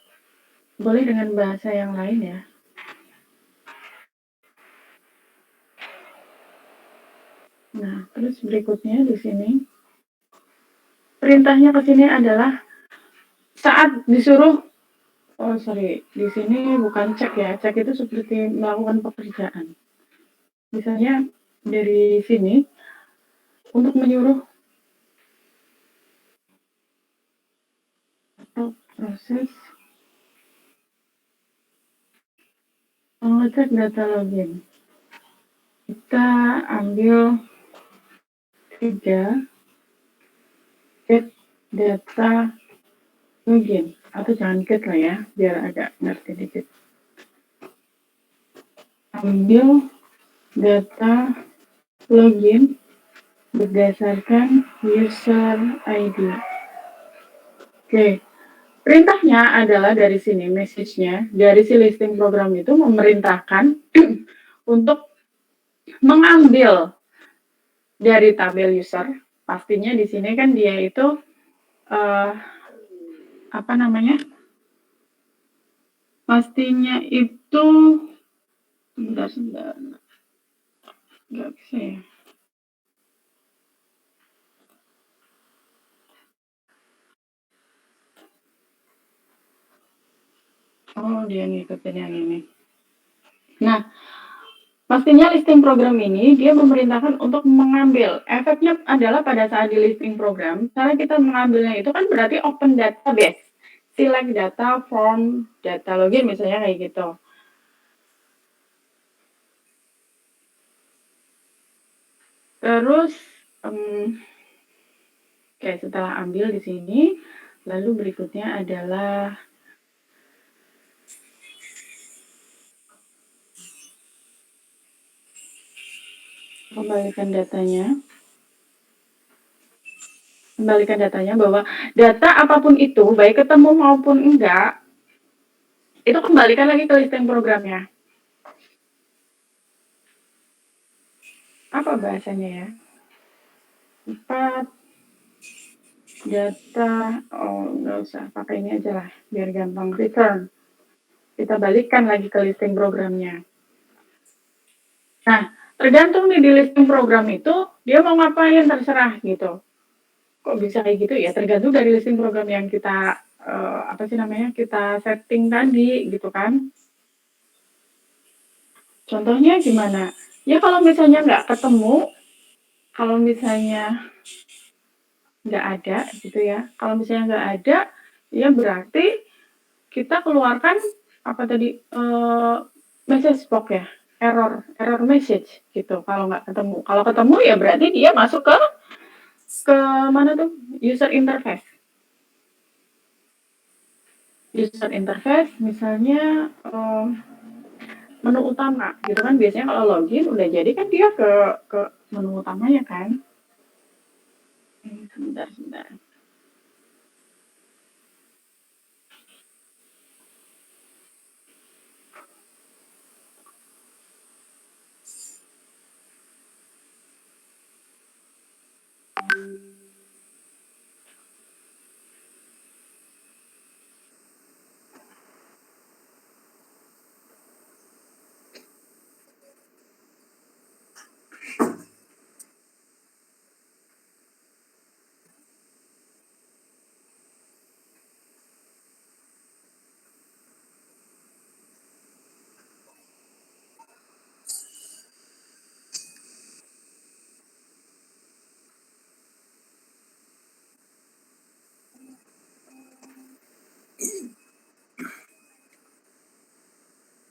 boleh dengan bahasa yang lain ya. Nah, terus berikutnya di sini perintahnya ke sini adalah saat disuruh, di sini bukan cek ya, cek itu seperti melakukan pekerjaan. Misalnya dari sini untuk menyuruh atau proses mengecek data login. Kita ambil 3 get data login, atau jangan get lah ya, biar agak ngerti dikit. Ambil data login berdasarkan user ID. Oke, perintahnya adalah dari sini, message-nya, dari si listing program itu memerintahkan untuk mengambil dari tabel user. Pastinya di sini kan dia itu pastinya itu sebentar, nggak bisa ya. Oh, dia ngikutin yang ini. Nah, pastinya listing program ini dia memerintahkan untuk mengambil. Efeknya adalah pada saat di listing program, cara kita mengambilnya itu kan berarti open database. Select data from data login misalnya kayak gitu. Terus setelah ambil di sini, lalu berikutnya adalah kembalikan datanya bahwa data apapun itu, baik ketemu maupun enggak, itu kembalikan lagi ke listing programnya. Apa bahasanya ya? 4 data, nggak usah, pakai ini aja lah, biar gampang, return. Kita balikkan lagi ke listing programnya. Nah, tergantung nih di listing program itu, dia mau ngapain, terserah gitu. Kok bisa kayak gitu ya, tergantung dari listing program yang kita, kita setting tadi, gitu kan. Contohnya gimana? Ya kalau misalnya nggak ketemu, kalau misalnya nggak ada gitu ya, kalau misalnya nggak ada, ya berarti kita keluarkan apa tadi, message box ya, error message gitu kalau nggak ketemu. Kalau ketemu ya berarti dia masuk ke mana tuh, user interface. User interface misalnya, menu utama gitu kan, biasanya kalau login udah jadi kan dia ke menu utamanya kan. Sebentar.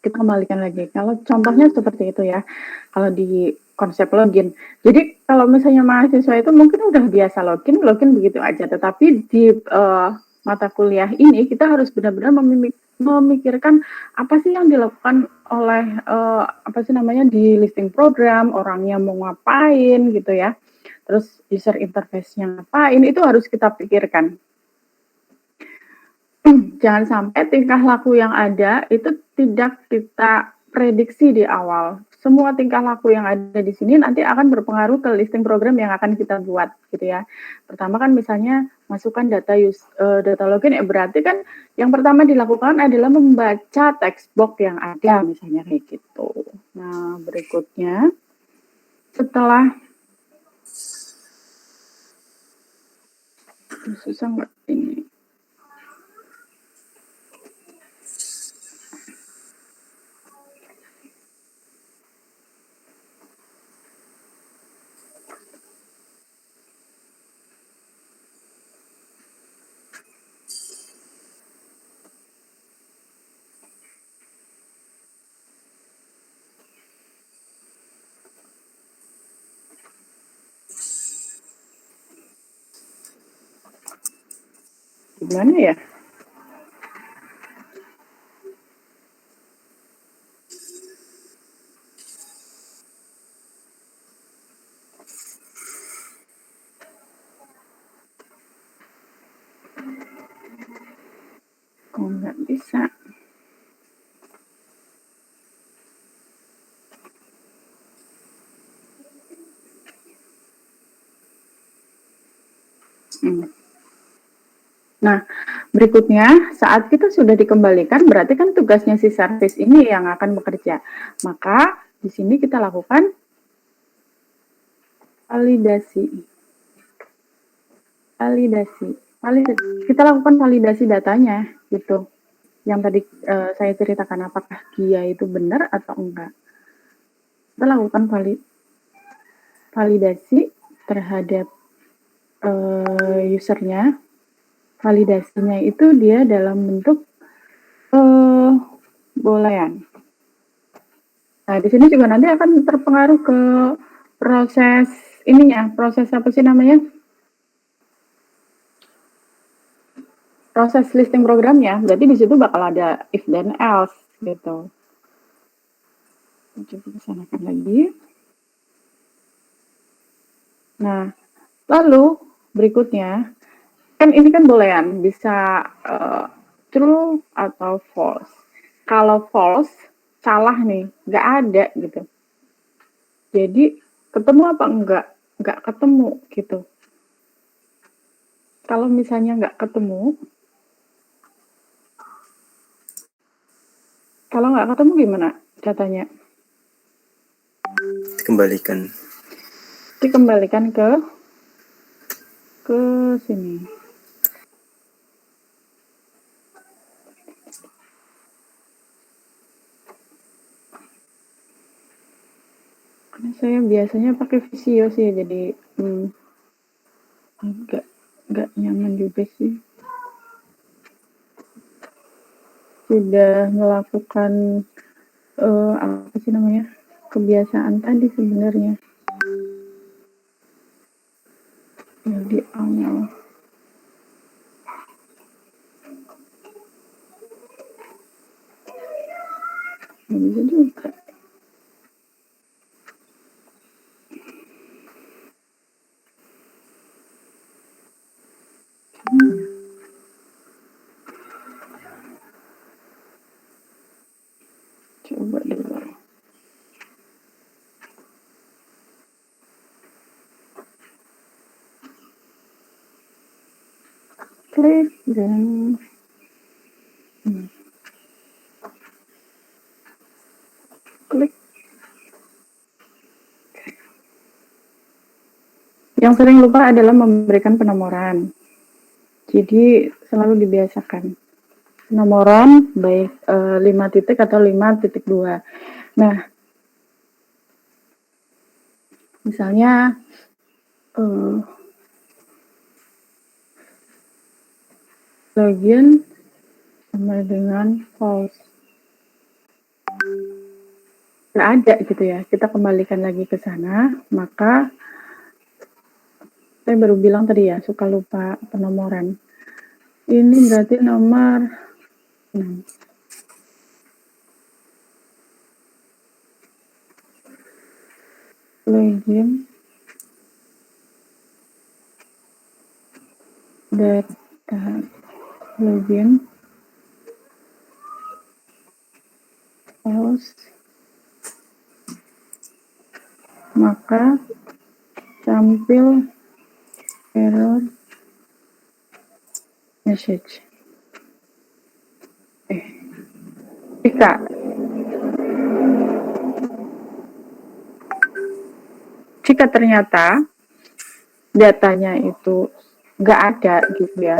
Kita kembalikan lagi. Kalau contohnya seperti itu ya, kalau di konsep login. Jadi kalau misalnya mahasiswa itu mungkin udah biasa login begitu aja. Tetapi di mata kuliah ini kita harus benar-benar memikirkan apa sih yang dilakukan oleh di listing program, orangnya mau ngapain gitu ya. Terus user interface-nya ngapain, itu harus kita pikirkan. Jangan sampai tingkah laku yang ada itu tidak kita prediksi di awal. Semua tingkah laku yang ada di sini nanti akan berpengaruh ke listing program yang akan kita buat, gitu ya. Pertama kan misalnya masukkan data login, ya berarti kan yang pertama dilakukan adalah membaca text box yang ada, misalnya kayak gitu. Nah, berikutnya setelah susah nggak ini? Gimana ya? Kok nggak bisa? Nah, berikutnya saat kita sudah dikembalikan berarti kan tugasnya si service ini yang akan bekerja. Maka di sini kita lakukan validasi. Kita lakukan validasi datanya gitu. Yang tadi saya ceritakan, apakah dia itu benar atau enggak. Kita lakukan validasi terhadap usernya. Validasinya itu dia dalam bentuk boolean. Nah, di sini juga nanti akan terpengaruh ke proses proses listing programnya. Berarti di situ bakal ada if then else gitu. Coba kesanakan lagi. Nah, lalu berikutnya kan ini kan boolean, bisa true atau false. Kalau false, salah nih, nggak ada gitu. Jadi ketemu apa enggak? Enggak ketemu gitu. Kalau misalnya nggak ketemu, gimana datanya? Dikembalikan. Dikembalikan ke sini. Karena saya biasanya pakai Visio sih, jadi agak nyaman juga sih. Sudah melakukan apa sih namanya, kebiasaan tadi sebenarnya. Jadi awal. Nggak bisa juga. Coba dulu. Klik dan klik. Yang sering lupa adalah memberikan penomoran. Jadi selalu dibiasakan. Penomoran baik 5 titik atau 5.2. Nah, misalnya login sama dengan false. Nggak ada gitu ya. Kita kembalikan lagi ke sana, maka saya baru bilang tadi ya, suka lupa penomoran. Ini berarti nomor 6. Login data login false, maka tampil error message. Jika ternyata datanya itu nggak ada gitu ya,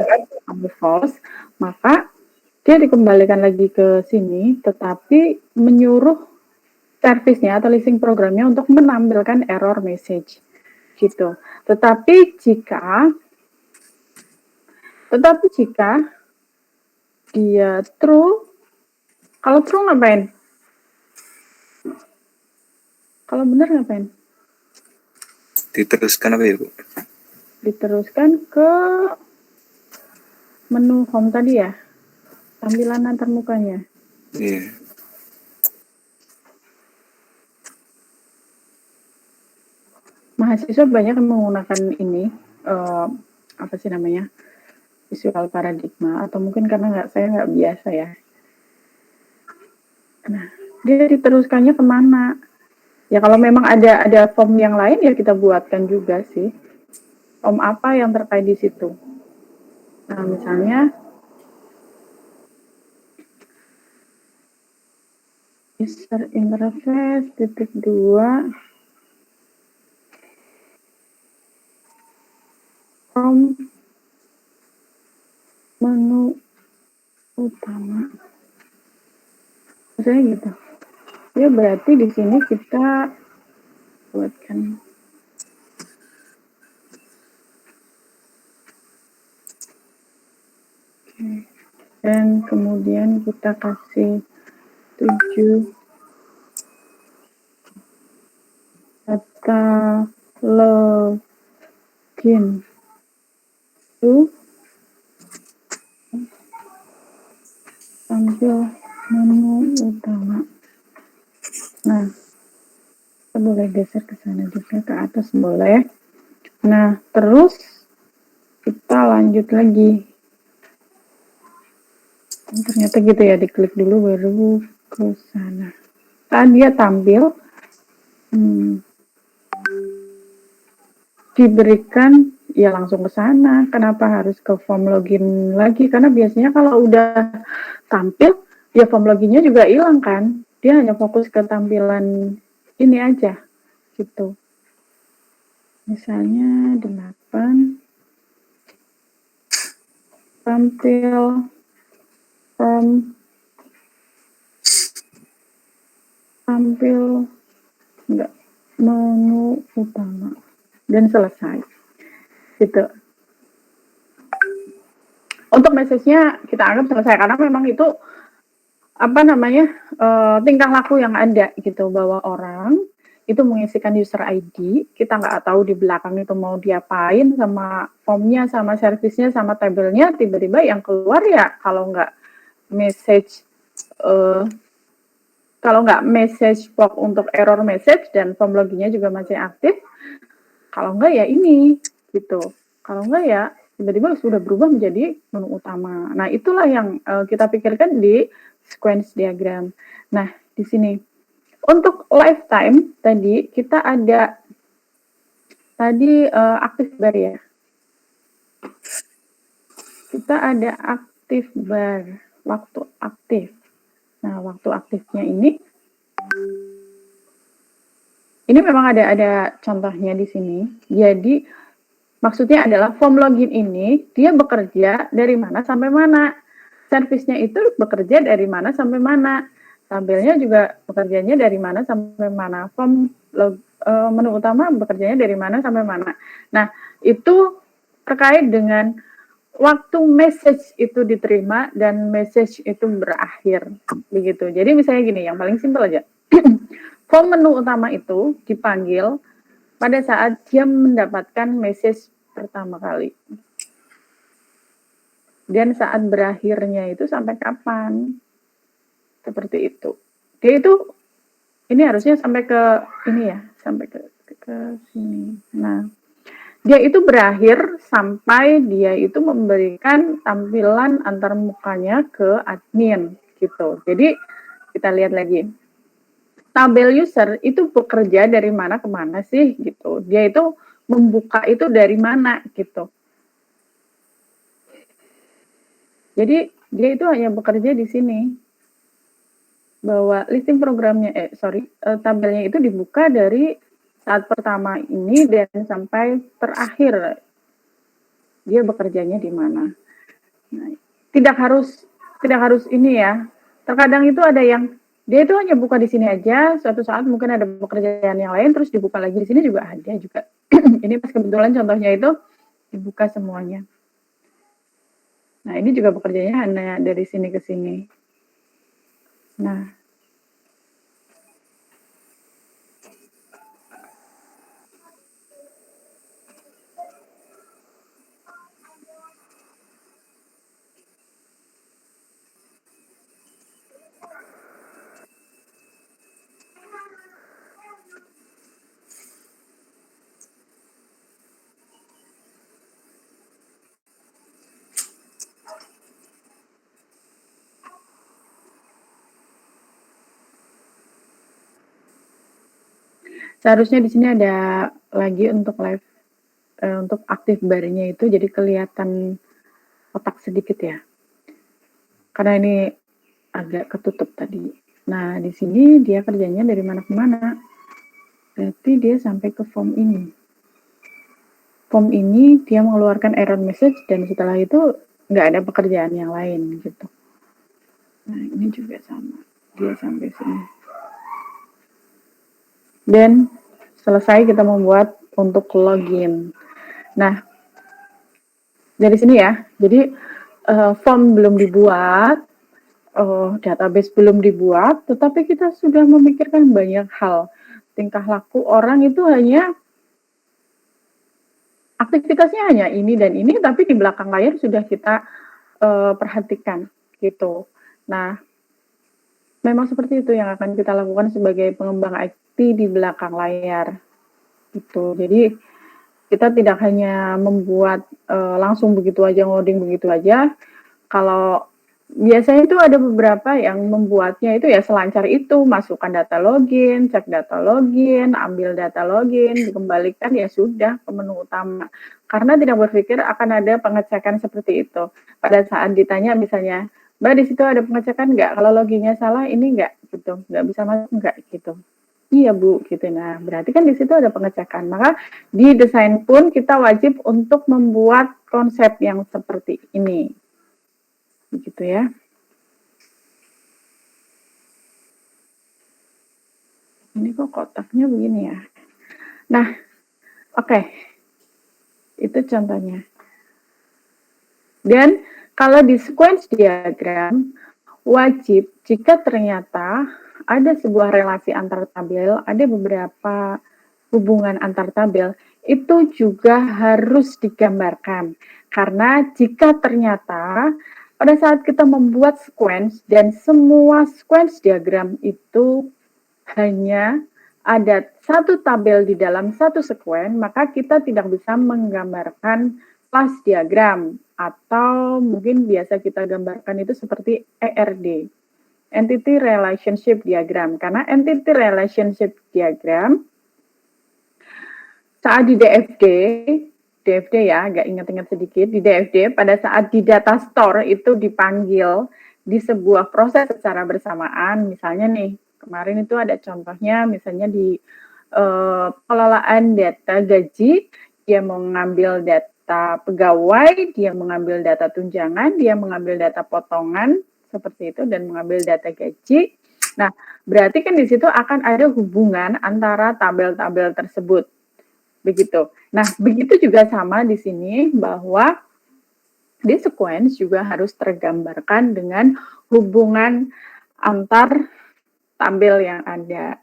false, maka dia dikembalikan lagi ke sini, tetapi menyuruh servisnya atau leasing programnya untuk menampilkan error message gitu. Tetapi jika dia true, kalau true ngapain? Kalau benar ngapain? Diteruskan apa ya, Bu? Diteruskan ke menu home tadi ya, tampilan antar mukanya. Iya. Mahasiswa banyak yang menggunakan ini, apa sih namanya, visual paradigma, atau mungkin karena saya nggak biasa ya. Nah, dia diteruskannya kemana? Ya kalau memang ada form yang lain ya kita buatkan juga sih. Form apa yang terkait di situ. Nah, misalnya user interface .2 form menu utama. Misalnya gitu. Ya berarti di sini kita buatkan dan kemudian kita kasih 7 data login to tampil menu utama. Nah, kita boleh geser ke sana juga, ke atas boleh. Nah, terus kita lanjut lagi. Ternyata gitu ya, diklik dulu baru ke sana. Saat dia tampil, diberikan ya langsung ke sana. Kenapa harus ke form login lagi? Karena biasanya kalau udah tampil, ya form loginnya juga hilang kan. Dia hanya fokus ke tampilan ini aja, gitu. Misalnya 8, tampil form, tampil enggak, menu utama, dan selesai. Gitu. Untuk message-nya kita anggap selesai karena memang itu apa namanya tingkah laku yang ada gitu, bahwa orang itu mengisikan user ID, kita nggak tahu di belakang itu mau diapain sama formnya, sama servisnya, sama tabelnya, tiba-tiba yang keluar ya kalau nggak message kalau nggak message box untuk error message dan form loginnya juga masih aktif, kalau nggak ya ini gitu, kalau nggak ya tiba-tiba sudah berubah menjadi menu utama. Nah itulah yang kita pikirkan di sequence diagram. Nah di sini untuk lifetime tadi kita ada tadi aktif bar ya. Kita ada aktif bar, waktu aktif. Nah waktu aktifnya ini memang ada contohnya di sini. Jadi maksudnya adalah form login ini dia bekerja dari mana sampai mana. Servisnya itu bekerja dari mana sampai mana. Tabelnya juga bekerjanya dari mana sampai mana. Form menu utama bekerjanya dari mana sampai mana. Nah, itu terkait dengan waktu message itu diterima dan message itu berakhir. Begitu. Jadi misalnya gini, yang paling simpel aja. Form menu utama itu dipanggil pada saat dia mendapatkan message pertama kali. Dan saat berakhirnya itu sampai kapan? Seperti itu. Dia itu ini harusnya sampai ke ini ya, sampai ke sini. Nah, dia itu berakhir sampai dia itu memberikan tampilan antar mukanya ke admin gitu. Jadi kita lihat lagi. Tabel user itu bekerja dari mana ke mana sih gitu. Dia itu membuka itu dari mana gitu. Jadi dia itu hanya bekerja di sini. Bahwa listing programnya tabelnya itu dibuka dari saat pertama ini dan sampai terakhir. Dia bekerjanya di mana. Nah, tidak harus ini ya. Terkadang itu ada yang dia itu hanya buka di sini aja, suatu saat mungkin ada pekerjaan yang lain terus dibuka lagi di sini juga ada juga. Ini pas kebetulan contohnya itu dibuka semuanya. Nah, ini juga bekerjanya hanya dari sini ke sini. Nah, seharusnya di sini ada lagi untuk live untuk aktif barnya itu jadi kelihatan kotak sedikit ya. Karena ini agak ketutup tadi. Nah, di sini dia kerjanya dari mana ke mana. Berarti dia sampai ke form ini. Form ini dia mengeluarkan error message dan setelah itu nggak ada pekerjaan yang lain gitu. Nah, ini juga sama. Dia sampai sini. Dan selesai kita membuat untuk login. Nah, dari sini ya. Jadi form belum dibuat, database belum dibuat, tetapi kita sudah memikirkan banyak hal. Tingkah laku orang itu hanya aktivitasnya hanya ini dan ini, tapi di belakang layar sudah kita perhatikan gitu. Nah, memang seperti itu yang akan kita lakukan sebagai pengembang IT di belakang layar. Gitu. Jadi kita tidak hanya membuat langsung begitu aja, ngoding begitu aja. Kalau biasanya itu ada beberapa yang membuatnya itu ya selancar itu, masukkan data login, cek data login, ambil data login, dikembalikan ya sudah ke menu utama. Karena tidak berpikir akan ada pengecekan seperti itu. Pada saat ditanya misalnya, Mbak di situ ada pengecekan nggak? Kalau loginnya salah ini nggak gitu, nggak bisa masuk nggak gitu. Iya Bu, gitu. Nah, berarti kan di situ ada pengecekan. Maka di desain pun kita wajib untuk membuat konsep yang seperti ini. Begitu ya. Ini kok kotaknya begini ya. Nah, oke. Itu contohnya. Dan kalau di sequence diagram, wajib jika ternyata ada sebuah relasi antar tabel, ada beberapa hubungan antar tabel, itu juga harus digambarkan. Karena jika ternyata pada saat kita membuat sequence dan semua sequence diagram itu hanya ada satu tabel di dalam satu sequence, maka kita tidak bisa menggambarkan class diagram atau mungkin biasa kita gambarkan itu seperti ERD, Entity Relationship Diagram. Karena Entity Relationship Diagram saat di DFD ya, agak ingat-ingat sedikit, di DFD pada saat di data store itu dipanggil di sebuah proses secara bersamaan, misalnya nih, kemarin itu ada contohnya, misalnya di pengelolaan data gaji, dia mengambil data pegawai, dia mengambil data tunjangan, dia mengambil data potongan, seperti itu, dan mengambil data gaji. Nah, berarti kan di situ akan ada hubungan antara tabel-tabel tersebut. Begitu. Nah, begitu juga sama di sini bahwa di sequence juga harus tergambarkan dengan hubungan antar tabel yang ada.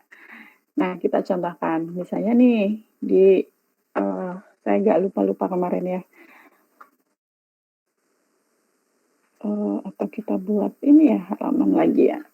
Nah, kita contohkan. Misalnya nih, di saya agak lupa-lupa kemarin ya. Atau kita buat ini ya, halaman lagi ya.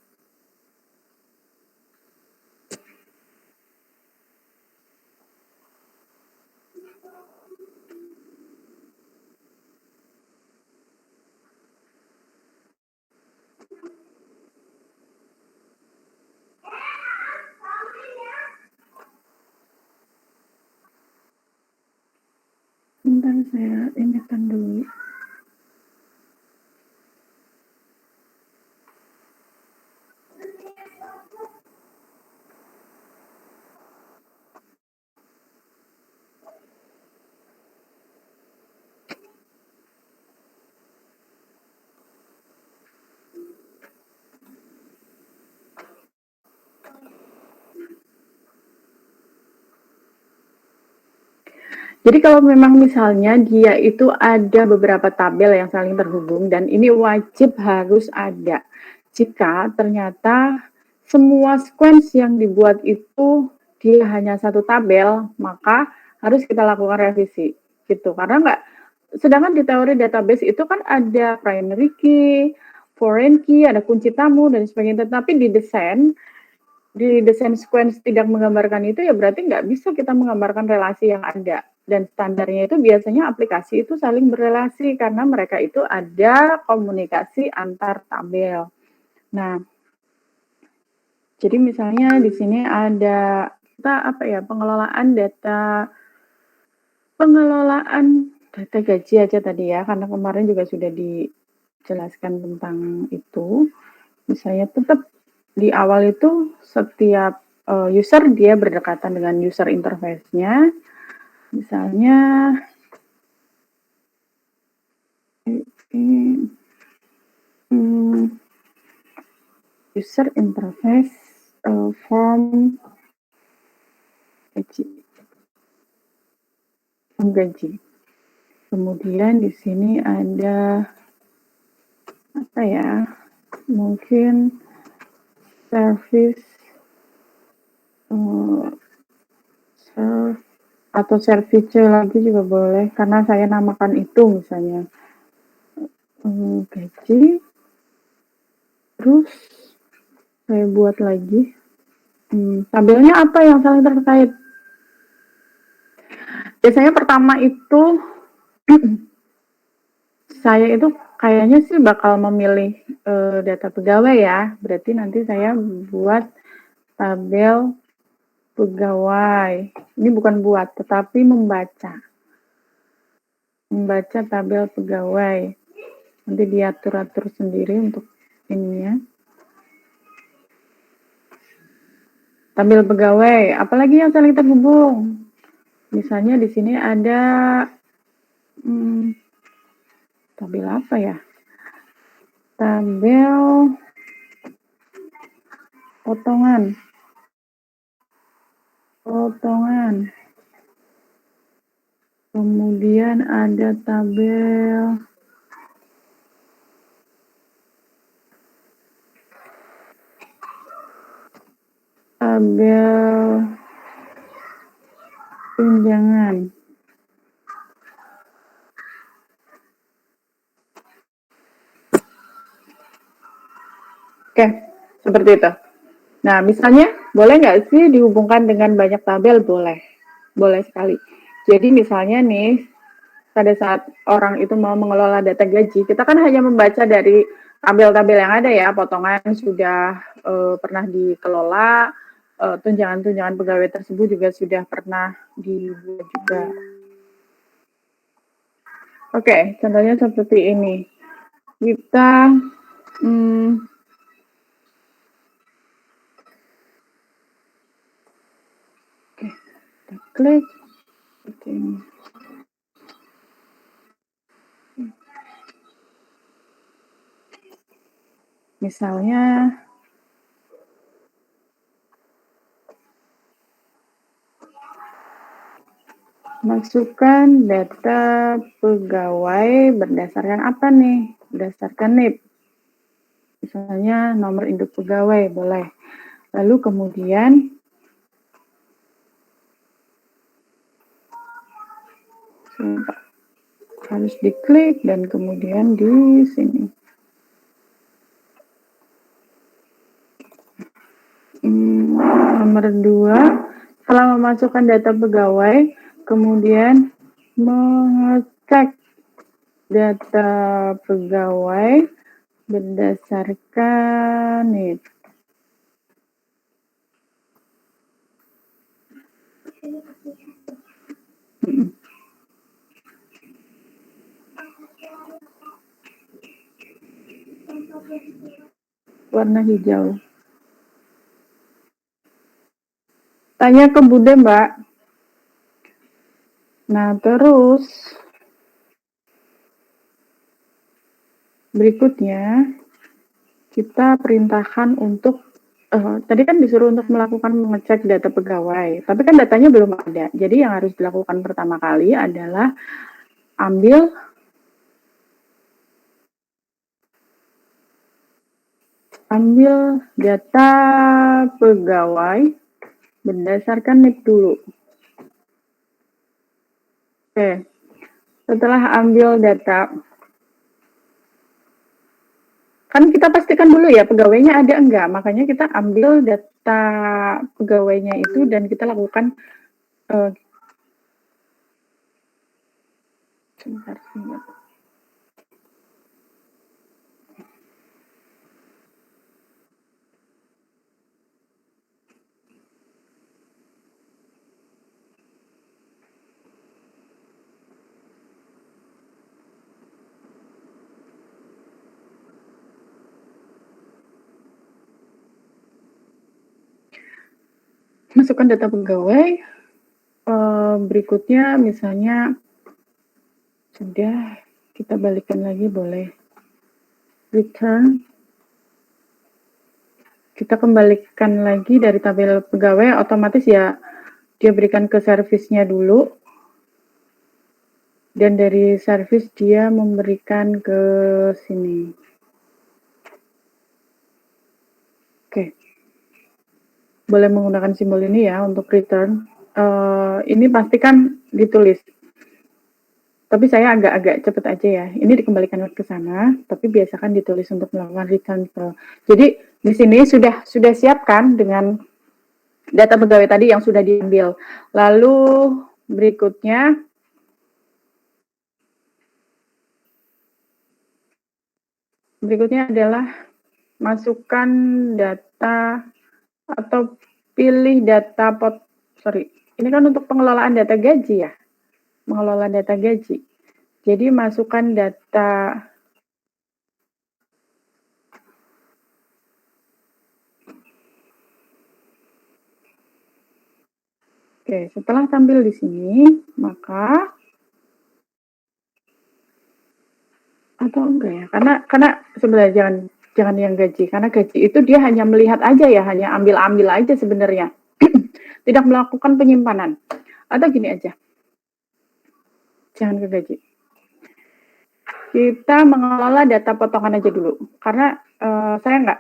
Bentar saya ingatkan dulu. Jadi kalau memang misalnya dia itu ada beberapa tabel yang saling terhubung dan ini wajib harus ada. Jika ternyata semua sequence yang dibuat itu dia hanya satu tabel, maka harus kita lakukan revisi gitu. Karena enggak, sedangkan di teori database itu kan ada primary key, foreign key, ada kunci tamu dan sebagainya. Tetapi di desain sequence tidak menggambarkan itu ya berarti nggak bisa kita menggambarkan relasi yang ada. Dan standarnya itu biasanya aplikasi itu saling berelasi karena mereka itu ada komunikasi antar tabel. Nah, jadi misalnya di sini ada kita apa ya, pengelolaan data gaji aja tadi ya, karena kemarin juga sudah dijelaskan tentang itu. Misalnya tetap di awal itu setiap user dia berdekatan dengan user interface-nya. Misalnya user interface form gaji. Kemudian di sini ada apa ya? Mungkin service atau service lagi juga boleh karena saya namakan itu misalnya gaji, terus saya buat lagi tabelnya apa yang saling terkait. Biasanya pertama itu saya itu kayaknya sih bakal memilih data pegawai ya. Berarti nanti saya buat tabel pegawai. Ini bukan buat, tetapi membaca. Membaca tabel pegawai. Nanti diatur-atur sendiri untuk ininya. Tabel pegawai, apalagi yang saling terhubung. Misalnya di sini ada tabel apa ya? Tabel potongan. Kemudian ada tabel tunjangan. Oke, seperti itu. Nah, misalnya boleh nggak sih dihubungkan dengan banyak tabel? Boleh. Boleh sekali. Jadi misalnya nih, pada saat orang itu mau mengelola data gaji, kita kan hanya membaca dari tabel-tabel yang ada ya, potongan sudah pernah dikelola, tunjangan-tunjangan pegawai tersebut juga sudah pernah dibuat juga. Oke, contohnya seperti ini. Kita kita klik seperti ini. Misalnya masukkan data pegawai berdasarkan apa nih? Berdasarkan NIP. Misalnya nomor induk pegawai, boleh. Lalu kemudian harus diklik dan kemudian di sini. Nomor 2, setelah memasukkan data pegawai, kemudian mengecek data pegawai berdasarkan NIP. Warna hijau. Tanya ke Bude, Mbak. Nah, terus berikutnya kita perintahkan untuk tadi kan disuruh untuk melakukan mengecek data pegawai, tapi kan datanya belum ada. Jadi yang harus dilakukan pertama kali adalah ambil data pegawai berdasarkan NIP dulu. Oke, setelah ambil data, kan kita pastikan dulu ya pegawainya ada enggak, makanya kita ambil data pegawainya itu dan kita lakukan sebentar. Masukkan data pegawai, berikutnya misalnya sudah, kita balikan lagi boleh. Return. Kita kembalikan lagi dari tabel pegawai, otomatis ya dia berikan ke servisnya dulu. Dan dari servis dia memberikan ke sini. Oke. Boleh menggunakan simbol ini ya untuk return. Ini pastikan ditulis. Tapi saya agak-agak cepat aja ya. Ini dikembalikan ke sana, tapi biasakan ditulis untuk melakukan return. Jadi di sini sudah siapkan dengan data pegawai tadi yang sudah diambil. Lalu berikutnya Berikutnya adalah masukkan data atau pilih data ini kan untuk pengelolaan data gaji ya, mengelola data gaji. Jadi masukkan data Oke, setelah tampil di sini, maka atau enggak ya? Karena sebenarnya jangan yang gaji, karena gaji itu dia hanya melihat aja ya, hanya ambil-ambil aja sebenarnya. Tidak melakukan penyimpanan. Atau gini aja. Jangan ke gaji. Kita mengelola data potongan aja dulu. Karena saya nggak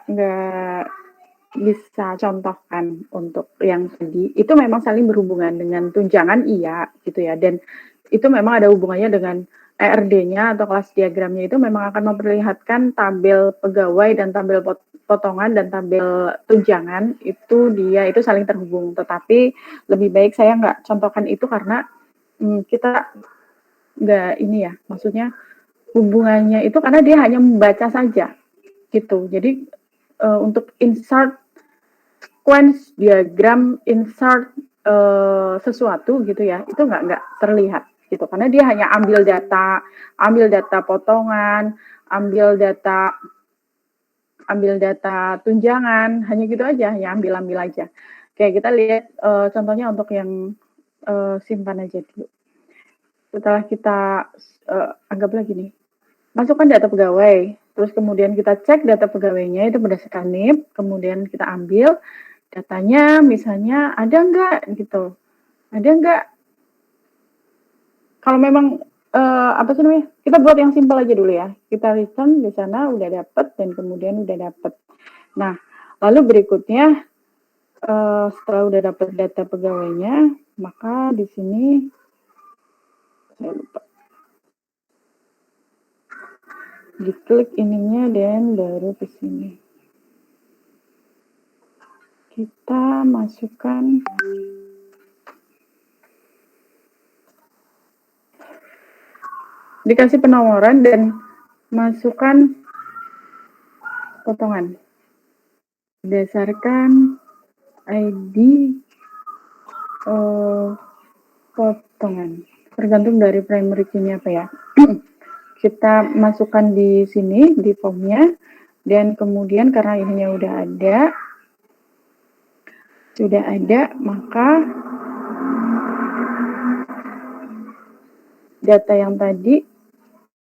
bisa contohkan untuk yang tadi. Itu memang saling berhubungan dengan tunjangan, iya gitu ya. Dan itu memang ada hubungannya dengan ERD-nya atau kelas diagramnya itu memang akan memperlihatkan tabel pegawai dan tabel potongan dan tabel tunjangan itu saling terhubung. Tetapi lebih baik saya nggak contohkan itu karena kita nggak ini ya, maksudnya hubungannya itu karena dia hanya membaca saja gitu. Jadi untuk insert sequence diagram, insert sesuatu gitu ya, itu nggak terlihat gitu karena dia hanya ambil data potongan, ambil data tunjangan, hanya gitu aja, hanya ambil aja. Kayak kita lihat contohnya untuk yang simpan aja dulu. Setelah kita anggaplah gini, masukkan data pegawai, terus kemudian kita cek data pegawainya itu berdasarkan NIP, kemudian kita ambil datanya, misalnya ada nggak gitu, ada nggak? Kalau memang apa sih namanya? Kita buat yang simpel aja dulu ya. Kita return di sana udah dapet dan kemudian udah dapet. Nah, lalu berikutnya setelah udah dapet data pegawainya, maka di sini saya lupa. Diklik ininya dan baru ke sini. Kita masukkan dikasih penawaran dan masukkan potongan berdasarkan ID potongan tergantung dari primary key-nya apa ya. Kita masukkan di sini di formnya dan kemudian karena ininya sudah ada maka data yang tadi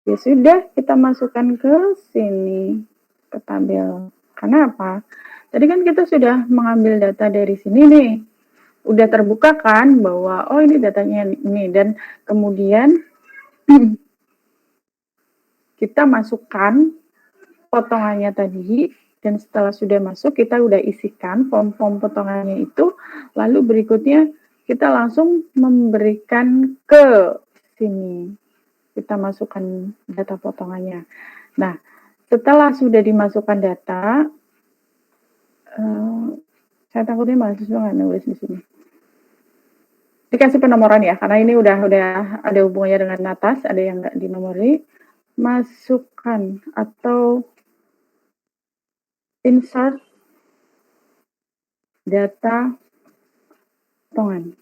ya sudah kita masukkan ke sini ke tabel. Karena apa? Tadi kan kita sudah mengambil data dari sini nih. Udah terbuka kan bahwa oh ini datanya ini dan kemudian kita masukkan potongannya tadi dan setelah sudah masuk kita udah isikan form-form potongannya itu lalu berikutnya kita langsung memberikan ke sini kita masukkan data potongannya. Nah setelah sudah dimasukkan data saya takutnya mahasiswa nggak nulis di sini. Dikasih penomoran ya, karena ini udah ada hubungannya dengan atas, ada yang nggak dinomori. Masukkan atau insert data potongan.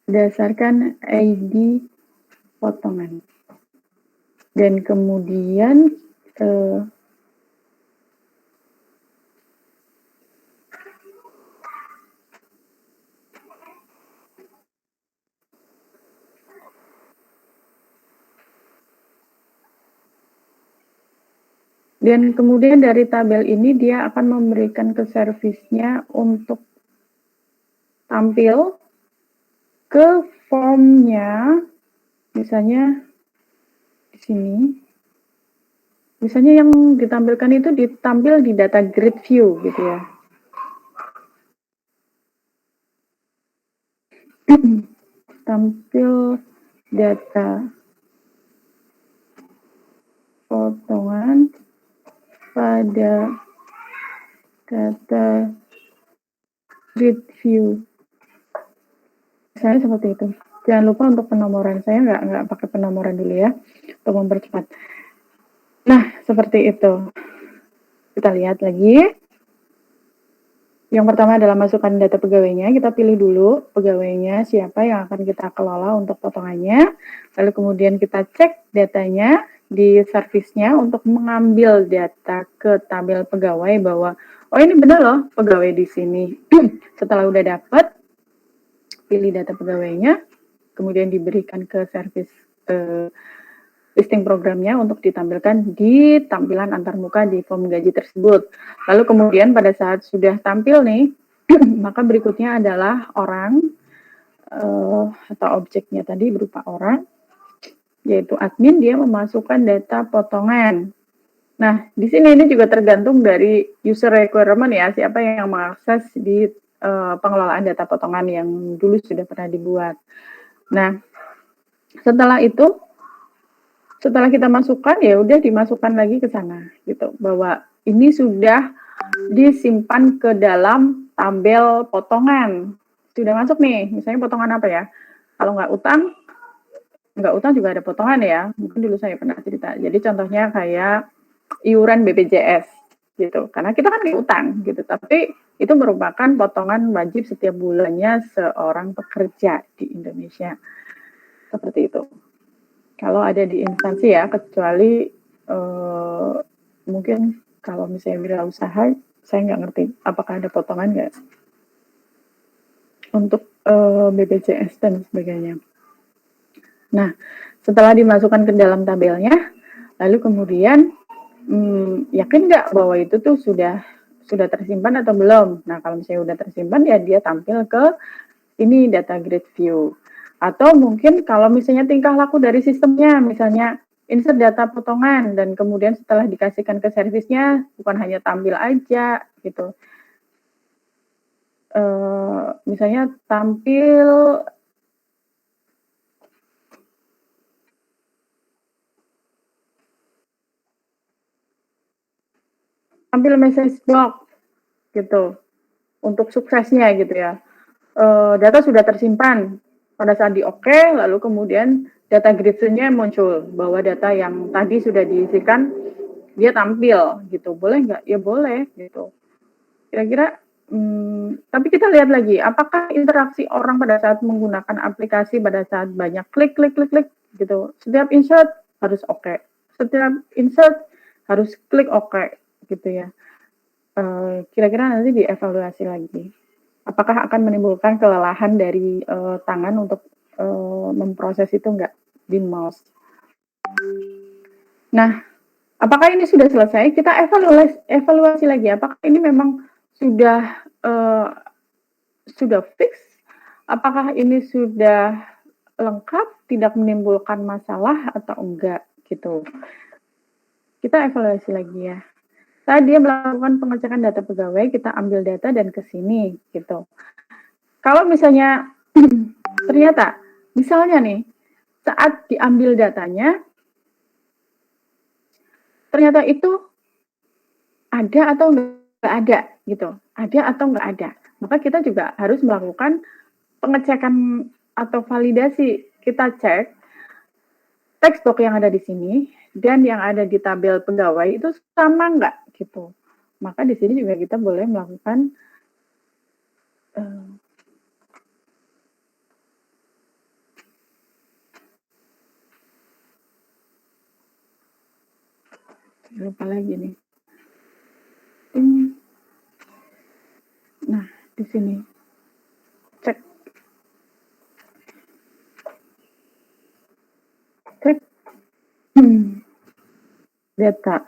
Berdasarkan ID potongan. Dan kemudian dan kemudian dari tabel ini dia akan memberikan ke servisnya untuk tampil ke formnya, misalnya di sini. Misalnya yang ditampilkan itu ditampil di data grid view gitu ya. Tampil data potongan pada data grid view. Misalnya seperti itu. Jangan lupa untuk penomoran, saya nggak pakai penomoran dulu ya, untuk mempercepat. Nah, seperti itu. Kita lihat lagi. Yang pertama adalah masukkan data pegawainya, kita pilih dulu pegawainya siapa yang akan kita kelola untuk potongannya, lalu kemudian kita cek datanya di servisnya untuk mengambil data ke tabel pegawai bahwa, oh ini benar loh pegawai di sini. Setelah udah dapat, pilih data pegawainya, kemudian diberikan ke servis listing programnya untuk ditampilkan di tampilan antarmuka di form gaji tersebut. Lalu kemudian pada saat sudah tampil nih, maka berikutnya adalah orang atau objeknya tadi berupa orang, yaitu admin, dia memasukkan data potongan. Nah, di sini ini juga tergantung dari user requirement ya, siapa yang mengakses di pengelolaan data potongan yang dulu sudah pernah dibuat. Nah, setelah itu, setelah kita masukkan, ya udah dimasukkan lagi ke sana, gitu. Bahwa ini sudah disimpan ke dalam tabel potongan. Sudah masuk nih, misalnya potongan apa ya? Kalau nggak utang juga ada potongan ya. Mungkin dulu saya pernah cerita. Jadi contohnya kayak iuran BPJS, gitu. Karena kita kan nggak utang, gitu. Tapi itu merupakan potongan wajib setiap bulannya seorang pekerja di Indonesia. Seperti itu. Kalau ada di instansi ya, kecuali mungkin kalau misalnya wirausaha, saya nggak ngerti apakah ada potongan nggak untuk BPJS dan sebagainya. Nah, setelah dimasukkan ke dalam tabelnya, lalu kemudian yakin nggak bahwa itu tuh sudah tersimpan atau belum? Nah, kalau misalnya udah tersimpan ya dia tampil ke ini data grid view. Atau mungkin kalau misalnya tingkah laku dari sistemnya, misalnya insert data potongan dan kemudian setelah dikasihkan ke servisnya bukan hanya tampil aja gitu. Misalnya tampil message box gitu untuk suksesnya gitu ya. Data sudah tersimpan pada saat di oke, lalu kemudian data grid-nya muncul bahwa data yang tadi sudah diisikan dia tampil gitu. Boleh nggak? Ya boleh gitu. Kira-kira tapi kita lihat lagi apakah interaksi orang pada saat menggunakan aplikasi pada saat banyak klik gitu. Setiap insert harus oke. Setiap insert harus klik oke gitu ya. Kira-kira nanti dievaluasi lagi. Apakah akan menimbulkan kelelahan dari tangan untuk memproses itu enggak di mouse. Nah, apakah ini sudah selesai? Kita evaluasi lagi. Apakah ini memang sudah fix? Apakah ini sudah lengkap, tidak menimbulkan masalah atau enggak gitu. Kita evaluasi lagi ya. Saat dia melakukan pengecekan data pegawai, kita ambil data dan ke sini gitu. Kalau misalnya ternyata misalnya nih saat diambil datanya ternyata itu ada atau enggak ada gitu. Ada atau enggak ada. Maka kita juga harus melakukan pengecekan atau validasi. Kita cek text box yang ada di sini dan yang ada di tabel pegawai itu sama enggak gitu. Maka di sini juga kita boleh melakukan lupa lagi nih. Nah, di sini cek data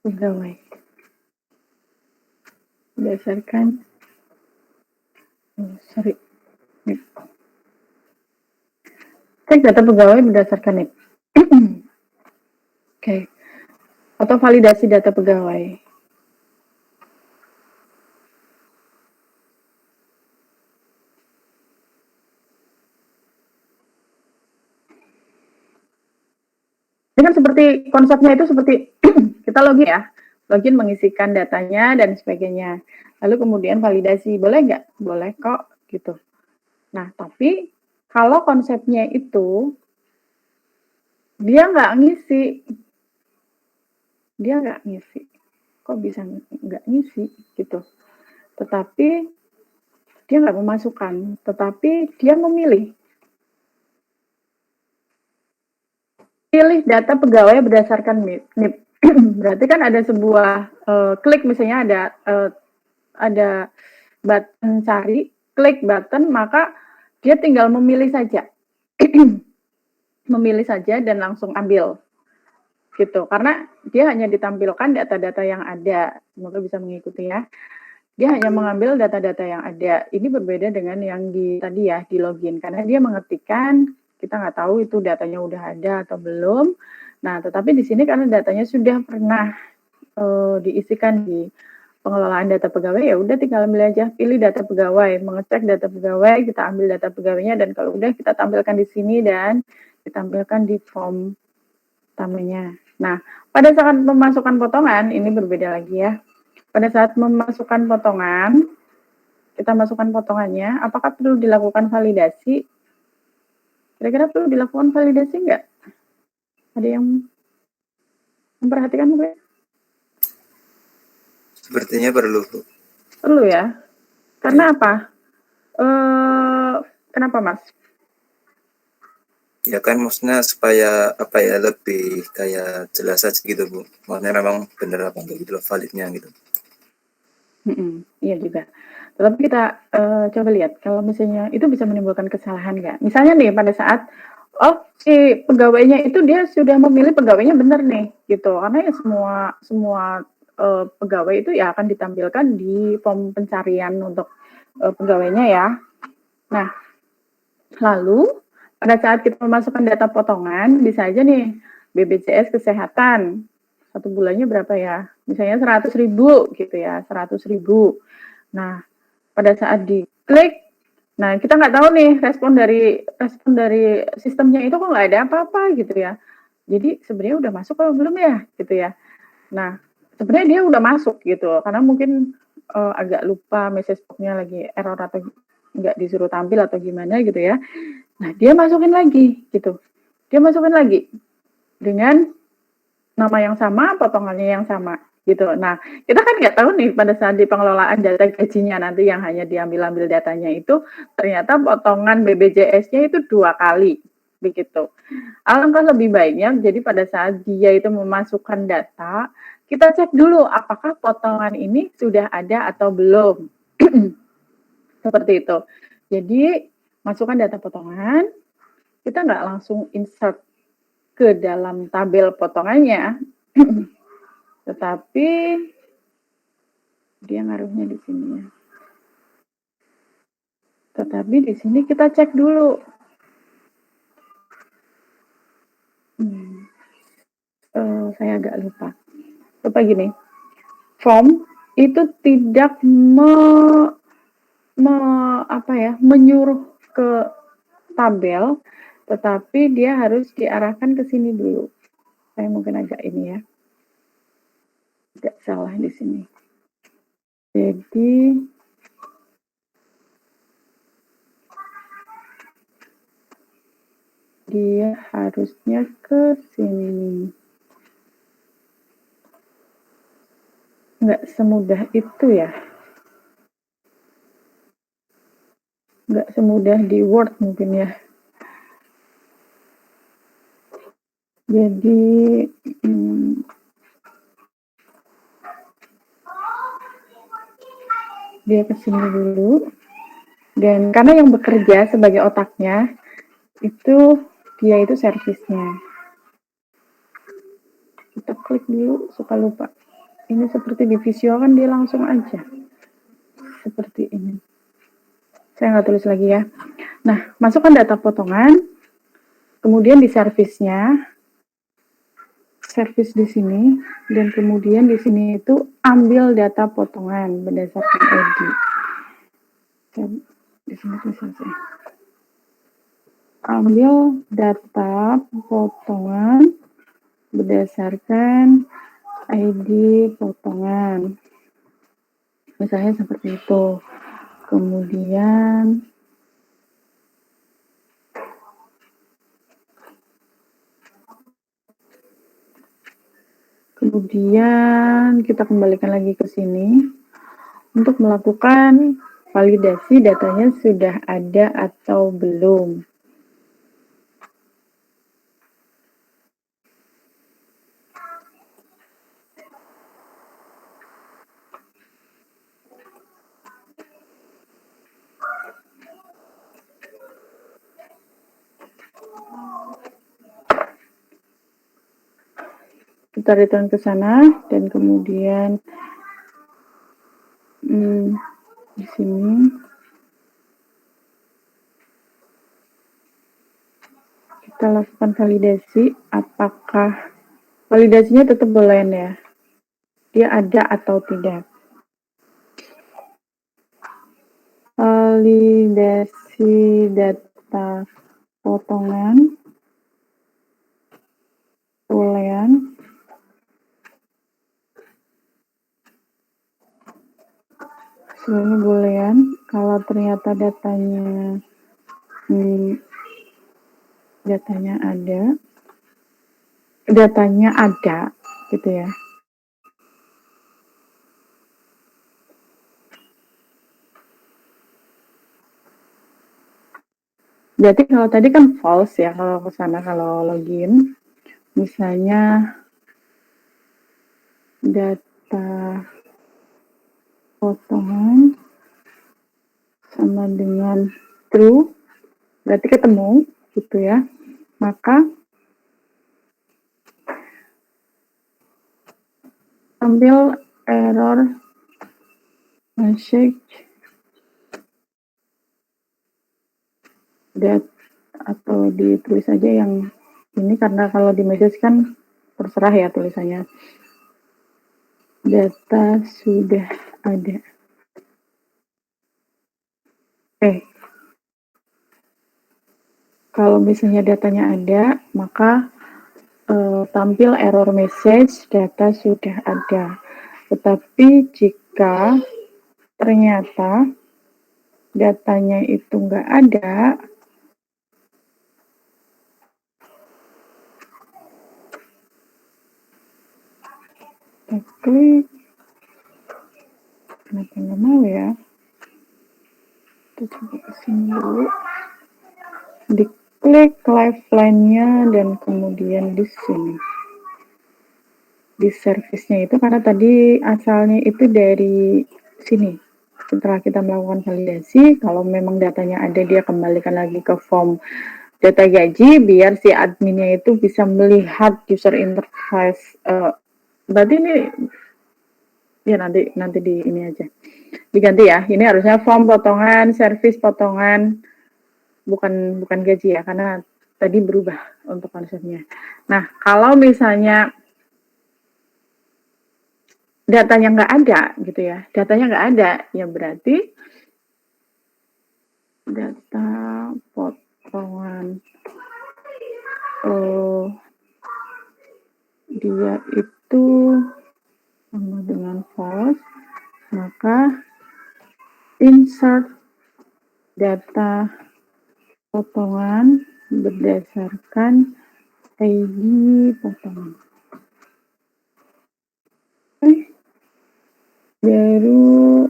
pegawai berdasarkan cek data pegawai berdasarkan NIP. Oke. Atau validasi data pegawai. Ini kan seperti konsepnya itu seperti kita login ya, login mengisikan datanya dan sebagainya. Lalu kemudian validasi, boleh nggak? Boleh kok, gitu. Nah, tapi kalau konsepnya itu dia nggak ngisi, kok bisa nggak ngisi gitu. Tetapi dia nggak memasukkan, tetapi dia memilih. Pilih data pegawai berdasarkan NIP. Berarti kan ada sebuah klik, misalnya ada button cari, klik button, maka dia tinggal memilih saja. Memilih saja dan langsung ambil. Gitu. Karena dia hanya ditampilkan data-data yang ada. Semoga bisa mengikuti ya. Dia hanya mengambil data-data yang ada. Ini berbeda dengan yang tadi ya, di login. Karena dia mengetikkan, kita nggak tahu itu datanya udah ada atau belum. Nah, tetapi di sini karena datanya sudah pernah diisikan di pengelolaan data pegawai, ya udah tinggal ambil aja, pilih data pegawai, mengecek data pegawai, kita ambil data pegawainya, dan kalau udah kita tampilkan di sini dan ditampilkan di form utamanya. Nah, pada saat memasukkan potongan, ini berbeda lagi ya. Pada saat memasukkan potongan, kita masukkan potongannya, apakah perlu dilakukan validasi? Kira-kira perlu dilakukan validasi nggak? Ada yang memperhatikan mungkin? Sepertinya perlu. Perlu ya. Karena apa? Kenapa, Mas? Ya kan maksudnya supaya apa ya, lebih kayak jelas aja gitu Bu. Maksudnya memang bener apa enggak gitu loh, validnya gitu. Iya juga. Tetapi kita coba lihat kalau misalnya itu bisa menimbulkan kesalahan nggak? Misalnya nih pada saat si pegawainya itu dia sudah memilih pegawainya benar nih gitu. Karena ya semua pegawai itu ya akan ditampilkan di form pencarian untuk pegawainya ya. Nah, lalu pada saat kita memasukkan data potongan, bisa aja nih BPJS Kesehatan, 1 bulannya berapa ya? Misalnya 100.000 gitu ya, 100.000. Nah, pada saat diklik, nah kita nggak tahu nih respon dari sistemnya itu kok nggak ada apa-apa gitu ya. Jadi sebenarnya udah masuk atau belum ya gitu ya. Nah, sebenarnya dia udah masuk gitu, karena mungkin agak lupa message box-nya lagi error atau nggak disuruh tampil atau gimana gitu ya. Nah, dia masukin lagi gitu. Dia masukin lagi dengan nama yang sama, potongannya yang sama gitu. Nah, kita kan nggak tahu nih pada saat di pengelolaan data gajinya nanti yang hanya diambil datanya itu ternyata potongan BPJS-nya itu 2 kali begitu. Alangkah lebih baiknya jadi pada saat dia itu memasukkan data, kita cek dulu apakah potongan ini sudah ada atau belum. Seperti itu. Jadi masukkan data potongan, kita nggak langsung insert ke dalam tabel potongannya, tetapi dia ngaruhnya di sini ya. Tetapi di sini kita cek dulu. Saya agak lupa. Lupa gini, form itu tidak menyuruh ke tabel, tetapi dia harus diarahkan ke sini dulu. Saya mungkin agak ini ya, agak salah di sini. Jadi dia harusnya ke sini. Nggak semudah itu ya. Nggak semudah di Word mungkin ya. Jadi dia ke sini dulu. Dan karena yang bekerja sebagai otaknya itu dia itu servisnya. Kita klik dulu suka lupa. Ini seperti di Visio kan dia langsung aja. Seperti ini. Saya nggak tulis lagi ya. Nah, masukkan data potongan, kemudian di servisnya, servis di sini, dan kemudian di sini itu ambil data potongan berdasarkan ID. Dan di sini tulisan ambil data potongan berdasarkan ID potongan. Misalnya seperti itu. Kemudian Kemudian kita kembalikan lagi ke sini untuk melakukan validasi datanya sudah ada atau belum. Kita return ke sana dan kemudian di sini kita lakukan validasi, apakah validasinya tetap boolean ya, dia ada atau tidak. Validasi data potongan boolean hasilnya boolean. Kalau ternyata datanya ada gitu ya. Berarti kalau tadi kan false ya, kalau ke sana kalau login misalnya data potongan sama dengan true, berarti ketemu gitu ya. Maka tampil error message that, atau ditulis aja yang ini karena kalau di message kan terserah ya tulisannya. Data sudah ada. Kalau misalnya datanya ada, maka tampil error message data sudah ada. Tetapi jika ternyata datanya itu nggak ada, kita klik, kenapa nggak mau ya? Kita coba kesini dulu, diklik lifeline-nya dan kemudian di sini. Di service-nya itu karena tadi asalnya itu dari sini. Setelah kita melakukan validasi, kalau memang datanya ada, dia kembalikan lagi ke form data gaji biar si adminnya itu bisa melihat user interface. Berarti ini ya nanti di ini aja diganti ya. Ini harusnya form potongan, service potongan, bukan gaji ya, karena tadi berubah untuk konsepnya. Nah, kalau misalnya datanya nggak ada gitu ya, datanya nggak ada, ya berarti data potongan dia itu sama dengan false, maka insert data potongan berdasarkan ID potongan. Baru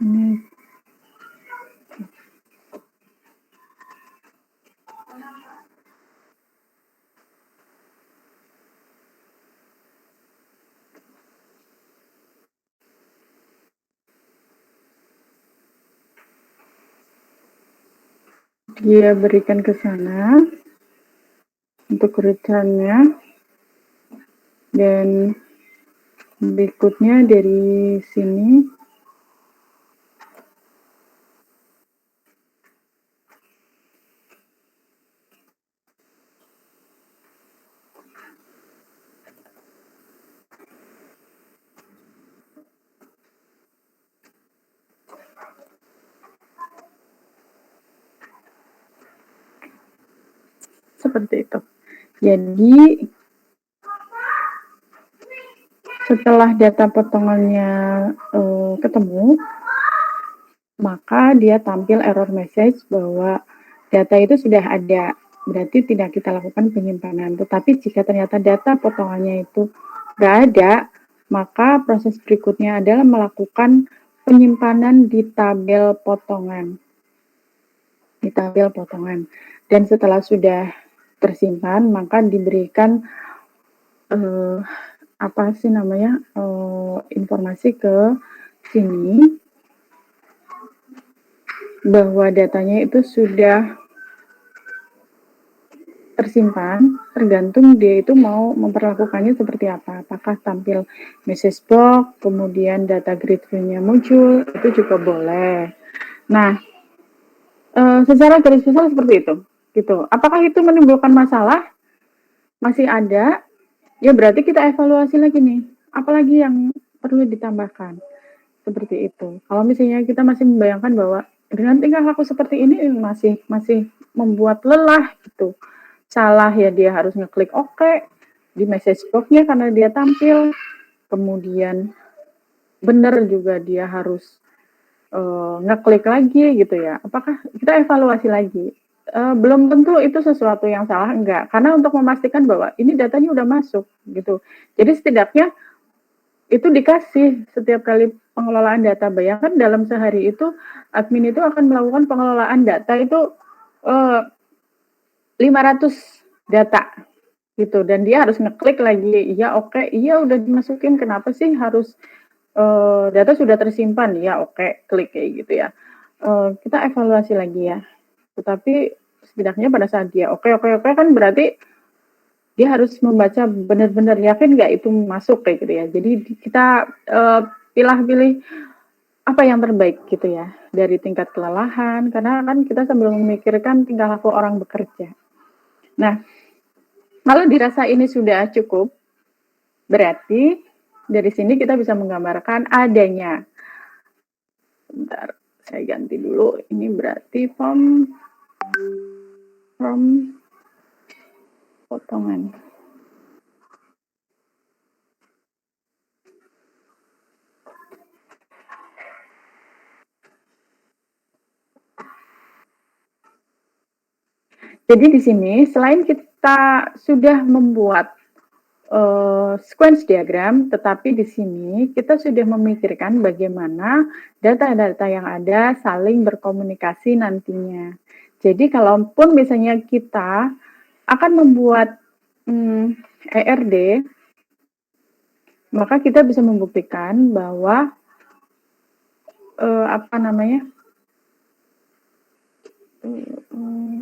kesini. Dia berikan ke sana untuk return-nya, dan berikutnya dari sini seperti itu. Jadi setelah data potongannya ketemu, maka dia tampil error message bahwa data itu sudah ada, berarti tidak kita lakukan penyimpanan. Tetapi jika ternyata data potongannya itu nggak ada, maka proses berikutnya adalah melakukan penyimpanan di tabel potongan. Dan setelah sudah tersimpan, maka diberikan informasi ke sini bahwa datanya itu sudah tersimpan, tergantung dia itu mau memperlakukannya seperti apa. Apakah tampil message box, kemudian data grid view-nya muncul, itu juga boleh. Nah, secara garis besar seperti itu. Gitu. Apakah itu menimbulkan masalah? Masih ada, ya berarti kita evaluasi lagi nih. Apalagi yang perlu ditambahkan. Seperti itu. Kalau misalnya kita masih membayangkan bahwa dengan tingkah laku seperti ini masih membuat lelah gitu. Salah ya dia harus ngeklik oke di message box-nya karena dia tampil. Kemudian benar juga dia harus ngeklik lagi gitu ya. Apakah kita evaluasi lagi? Belum tentu itu sesuatu yang salah, enggak. Karena untuk memastikan bahwa ini datanya udah masuk gitu. Jadi setidaknya itu dikasih setiap kali pengelolaan data. Bayangkan dalam sehari itu admin itu akan melakukan pengelolaan data itu 500 data gitu, dan dia harus ngeklik lagi, iya oke, iya udah dimasukin, kenapa sih harus data sudah tersimpan, ya oke, klik kayak gitu ya. Kita evaluasi lagi ya, tetapi setidaknya pada saat dia oke kan berarti dia harus membaca benar-benar yakin nggak itu masuk kayak gitu ya. Jadi kita pilih apa yang terbaik gitu ya dari tingkat kelelahan, karena kan kita sambil memikirkan tingkah laku orang bekerja. Nah, kalau dirasa ini sudah cukup, berarti dari sini kita bisa menggambarkan adanya. Bentar, saya ganti dulu. Ini berarti form potongan. Jadi di sini selain kita sudah membuat sequence diagram, tetapi di sini kita sudah memikirkan bagaimana data-data yang ada saling berkomunikasi nantinya. Jadi kalaupun misalnya kita akan membuat ERD, maka kita bisa membuktikan bahwa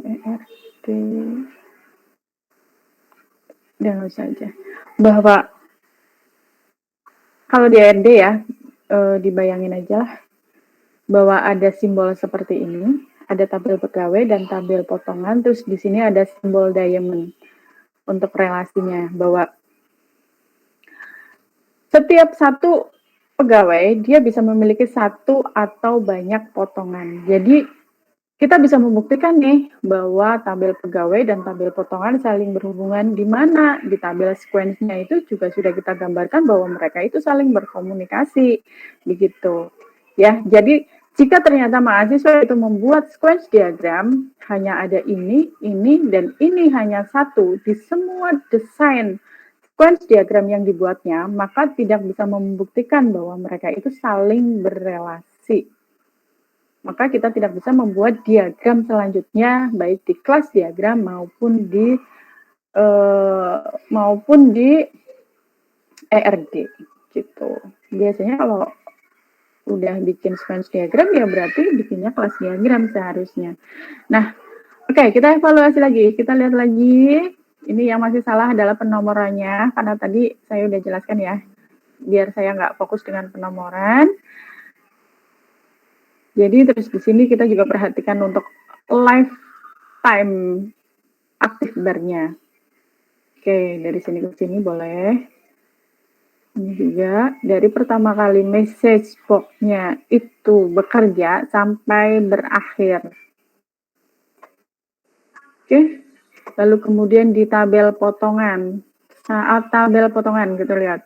ERD dan saja bahwa kalau di ERD ya dibayangin aja lah bahwa ada simbol seperti ini, ada tabel pegawai dan tabel potongan, terus di sini ada simbol diamond untuk relasinya, bahwa setiap satu pegawai dia bisa memiliki satu atau banyak potongan. Jadi kita bisa membuktikan nih bahwa tabel pegawai dan tabel potongan saling berhubungan, di mana di tabel sequence-nya itu juga sudah kita gambarkan bahwa mereka itu saling berkomunikasi, begitu. Ya, jadi jika ternyata mahasiswa itu membuat sequence diagram, hanya ada ini, dan ini hanya satu di semua desain sequence diagram yang dibuatnya, maka tidak bisa membuktikan bahwa mereka itu saling berrelasi. Maka kita tidak bisa membuat diagram selanjutnya baik di kelas diagram maupun di ERD gitu. Biasanya kalau udah bikin sequence diagram ya berarti bikinnya kelas diagram seharusnya. Nah, oke, kita evaluasi lagi. Kita lihat lagi. Ini yang masih salah adalah penomorannya, karena tadi saya udah jelaskan ya. Biar saya nggak fokus dengan penomoran. Jadi terus di sini kita juga perhatikan untuk lifetime aktif bar-nya. Oke, dari sini ke sini boleh. Ini juga dari pertama kali message box-nya itu bekerja sampai berakhir. Oke. lalu kemudian di tabel potongan. Saat tabel potongan gitu lihat.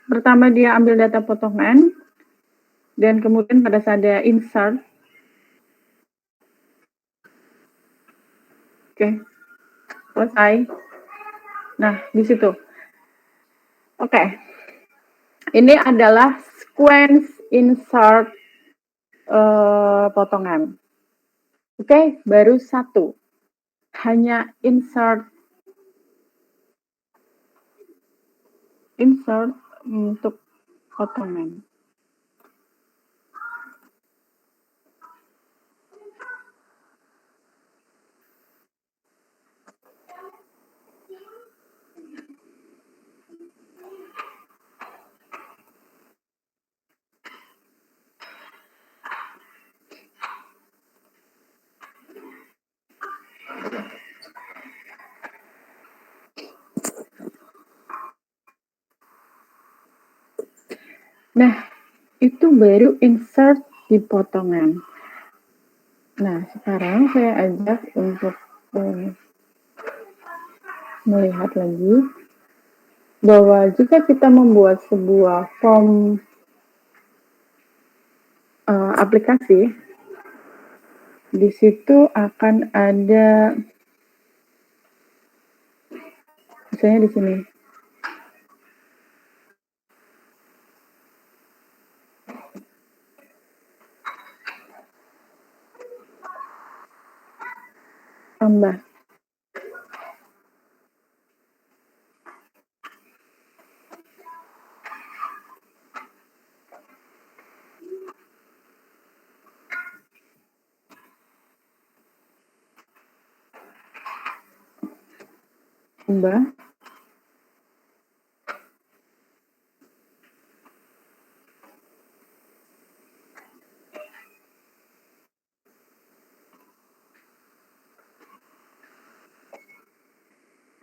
Pertama dia ambil data potongan, dan kemudian pada saat dia insert, oke, selesai. Nah, di situ. Oke. Ini adalah sequence insert potongan. Oke, baru satu. Hanya insert untuk potongan. Nah, itu baru insert di potongan. Nah, sekarang saya ajak untuk melihat lagi bahwa jika kita membuat sebuah form aplikasi, di situ akan ada, misalnya di sini, tambah. Tambah.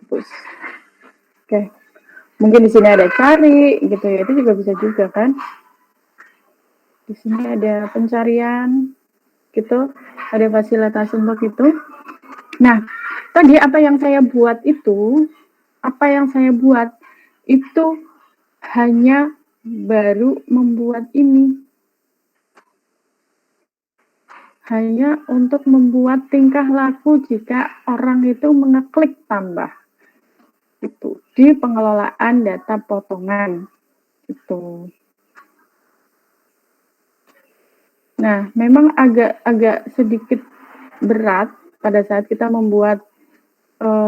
Hapus. Oke. Mungkin di sini ada cari gitu ya, itu juga bisa juga kan. Di sini ada pencarian gitu, ada fasilitas untuk itu. Nah, tadi apa yang saya buat itu hanya baru membuat ini. Hanya untuk membuat tingkah laku jika orang itu mengeklik tambah. Itu di pengelolaan data potongan. Itu. Nah, memang agak sedikit berat pada saat kita membuat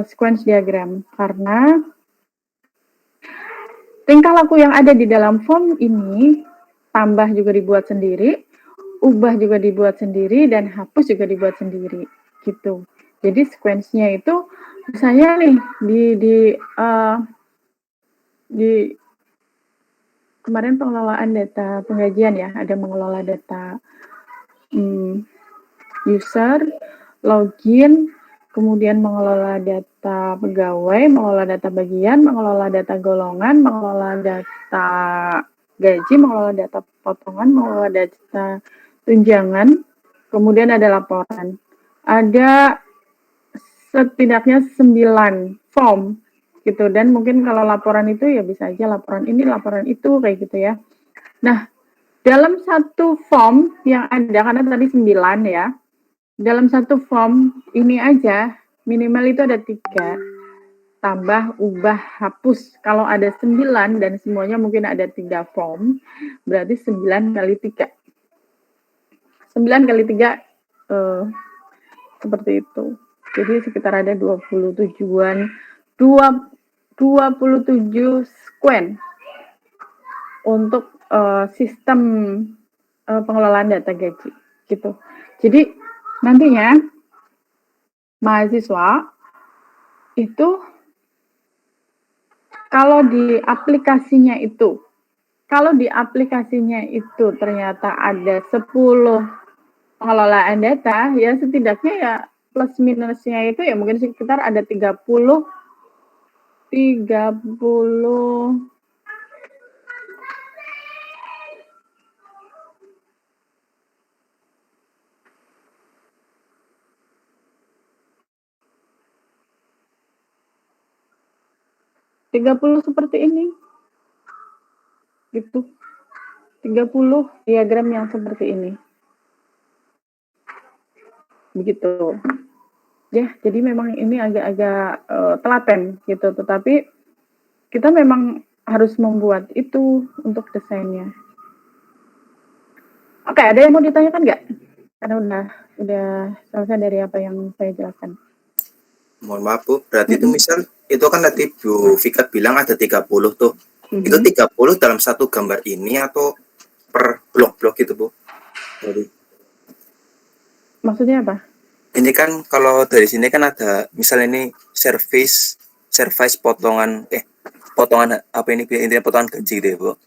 sequence diagram karena tingkah laku yang ada di dalam form ini, tambah juga dibuat sendiri, ubah juga dibuat sendiri, dan hapus juga dibuat sendiri, gitu. Jadi sequence-nya itu, misalnya nih di kemarin pengelolaan data penggajian ya, ada mengelola data user, login, kemudian mengelola data pegawai, mengelola data bagian, mengelola data golongan, mengelola data gaji, mengelola data potongan, mengelola data tunjangan, kemudian ada laporan. Ada setidaknya 9 form gitu, dan mungkin kalau laporan itu ya bisa aja laporan ini, laporan itu, kayak gitu ya. Nah, dalam satu form yang ada, karena tadi 9 ya, dalam satu form ini aja minimal itu ada 3, tambah, ubah, hapus. Kalau ada 9 dan semuanya mungkin ada 3 form, berarti 9 kali 3. 9 kali 3 seperti itu. Jadi sekitar ada 27-an, 27 sequence untuk sistem pengelolaan data gaji gitu. Jadi nantinya mahasiswa itu kalau di aplikasinya itu ternyata ada 10 pengelolaan data, ya setidaknya ya plus minusnya itu ya mungkin sekitar ada 30 30 30 seperti ini. Gitu. 30 diagram yang seperti ini. Begitu. Ya, jadi memang ini agak-agak telaten gitu, tetapi kita memang harus membuat itu untuk desainnya. Oke, ada yang mau ditanyakan nggak? Karena udah selesai dari apa yang saya jelaskan. Mohon maaf Bu, berarti itu misal itu kan tadi Bu Vika bilang ada 30 tuh. Itu 30 dalam satu gambar ini atau per blok-blok gitu Bu? Jadi Maksudnya apa? ini kan kalau dari sini kan ada misal ini service potongan potongan apa ini intinya potongan gaji deh Bu.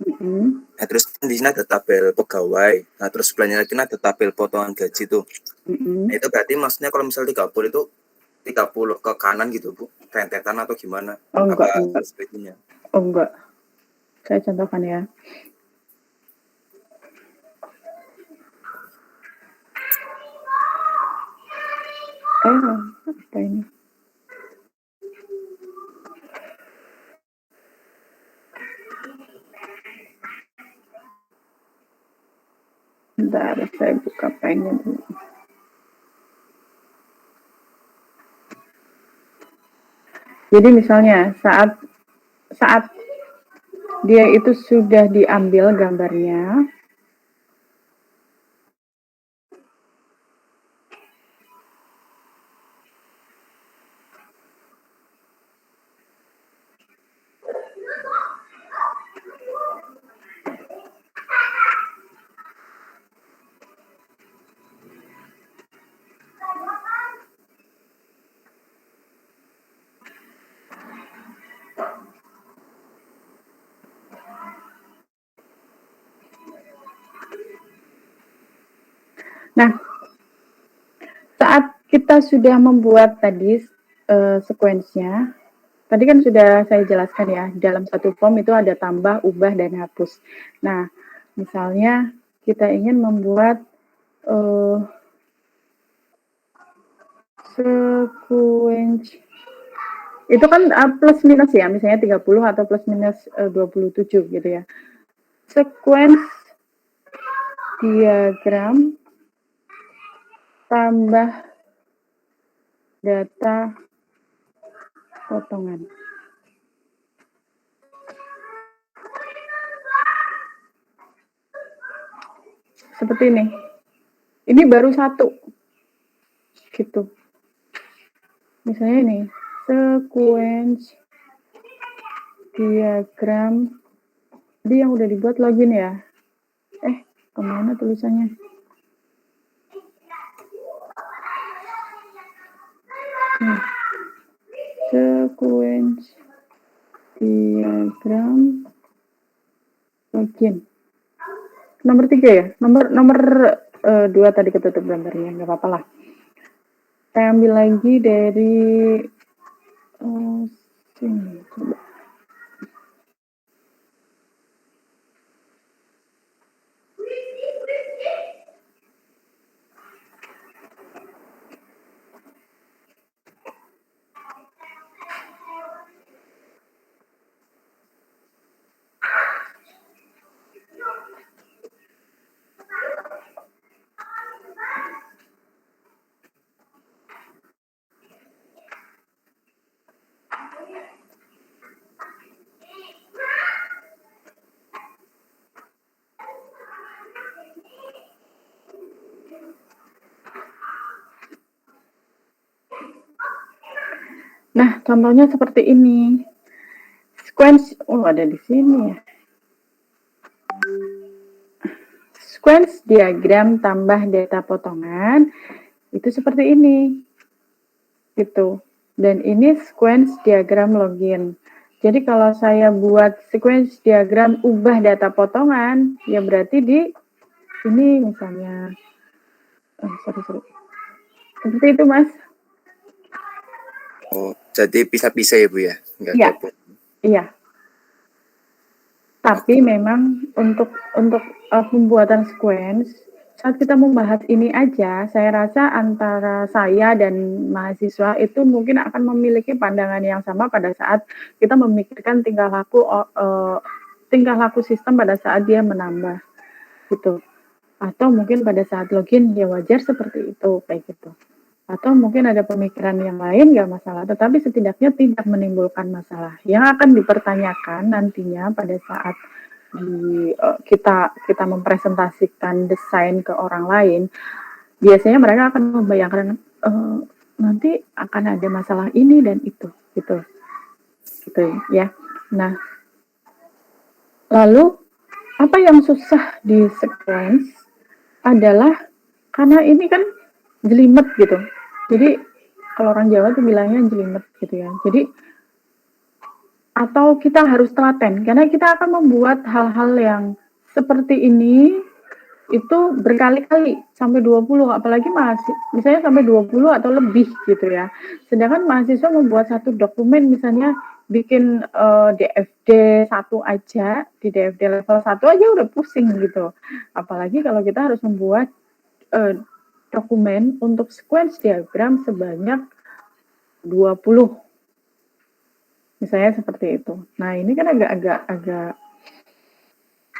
Nah, terus di sini ada tabel pegawai. Nah, terus sebelahnya lagi ada tabel potongan gaji tuh. Nah, itu berarti maksudnya kalau misal 30 itu 30 ke kanan gitu Bu, rentetan atau gimana? Oh enggak, apa sebetulnya? Oh enggak. Saya contohkan ya. Apa ini? Bentar, saya buka pennya dulu. Jadi misalnya saat dia itu sudah diambil gambarnya, nah, saat kita sudah membuat tadi sekuensnya, tadi kan sudah saya jelaskan ya, dalam satu form itu ada tambah, ubah, dan hapus. Nah, misalnya kita ingin membuat sekuens, itu kan plus minus ya, misalnya 30 atau plus minus 27 gitu ya. Sekuens diagram tambah data potongan. Seperti ini. Ini baru satu. Gitu. Misalnya ini, sekuens diagram. Jadi yang udah dibuat login ya. Kemana tulisannya? Sekuens diagram login. Nomor 3 ya? Nomor 2 tadi ketutup gambarnya, nggak apa-apa lah. Saya ambil lagi dari sini, coba. Nah, contohnya seperti ini. Sequence, ada di sini ya. Sequence diagram tambah data potongan, itu seperti ini. Gitu. Dan ini sequence diagram login. Jadi kalau saya buat sequence diagram ubah data potongan, ya berarti di ini misalnya, sorry. Seperti itu, Mas. Oh, jadi pisah-pisah ya Bu ya? Enggak Iya. gabung. Iya. Tapi memang untuk pembuatan saat kita membahas ini aja, saya rasa antara saya dan mahasiswa itu mungkin akan memiliki pandangan yang sama pada saat kita memikirkan tingkah laku sistem pada saat dia menambah, gitu. Atau mungkin pada saat login, ya wajar seperti itu, kayak gitu. Atau mungkin ada pemikiran yang lain, nggak masalah, tetapi setidaknya tidak menimbulkan masalah. Yang akan dipertanyakan nantinya pada saat kita mempresentasikan desain ke orang lain, biasanya mereka akan membayangkan nanti akan ada masalah ini dan itu, gitu ya. Nah, lalu apa yang susah di sequence adalah karena ini kan jelimet gitu. Jadi kalau orang Jawa tuh bilangnya jelimet gitu ya. Jadi atau kita harus telaten karena kita akan membuat hal-hal yang seperti ini itu berkali-kali sampai 20, apalagi misalnya sampai 20 atau lebih gitu ya. Sedangkan mahasiswa membuat satu dokumen misalnya bikin DFD 1 aja, di DFD level 1 aja udah pusing gitu. Apalagi kalau kita harus membuat dokumen untuk sequence diagram sebanyak 20. Misalnya seperti itu. Nah, ini kan agak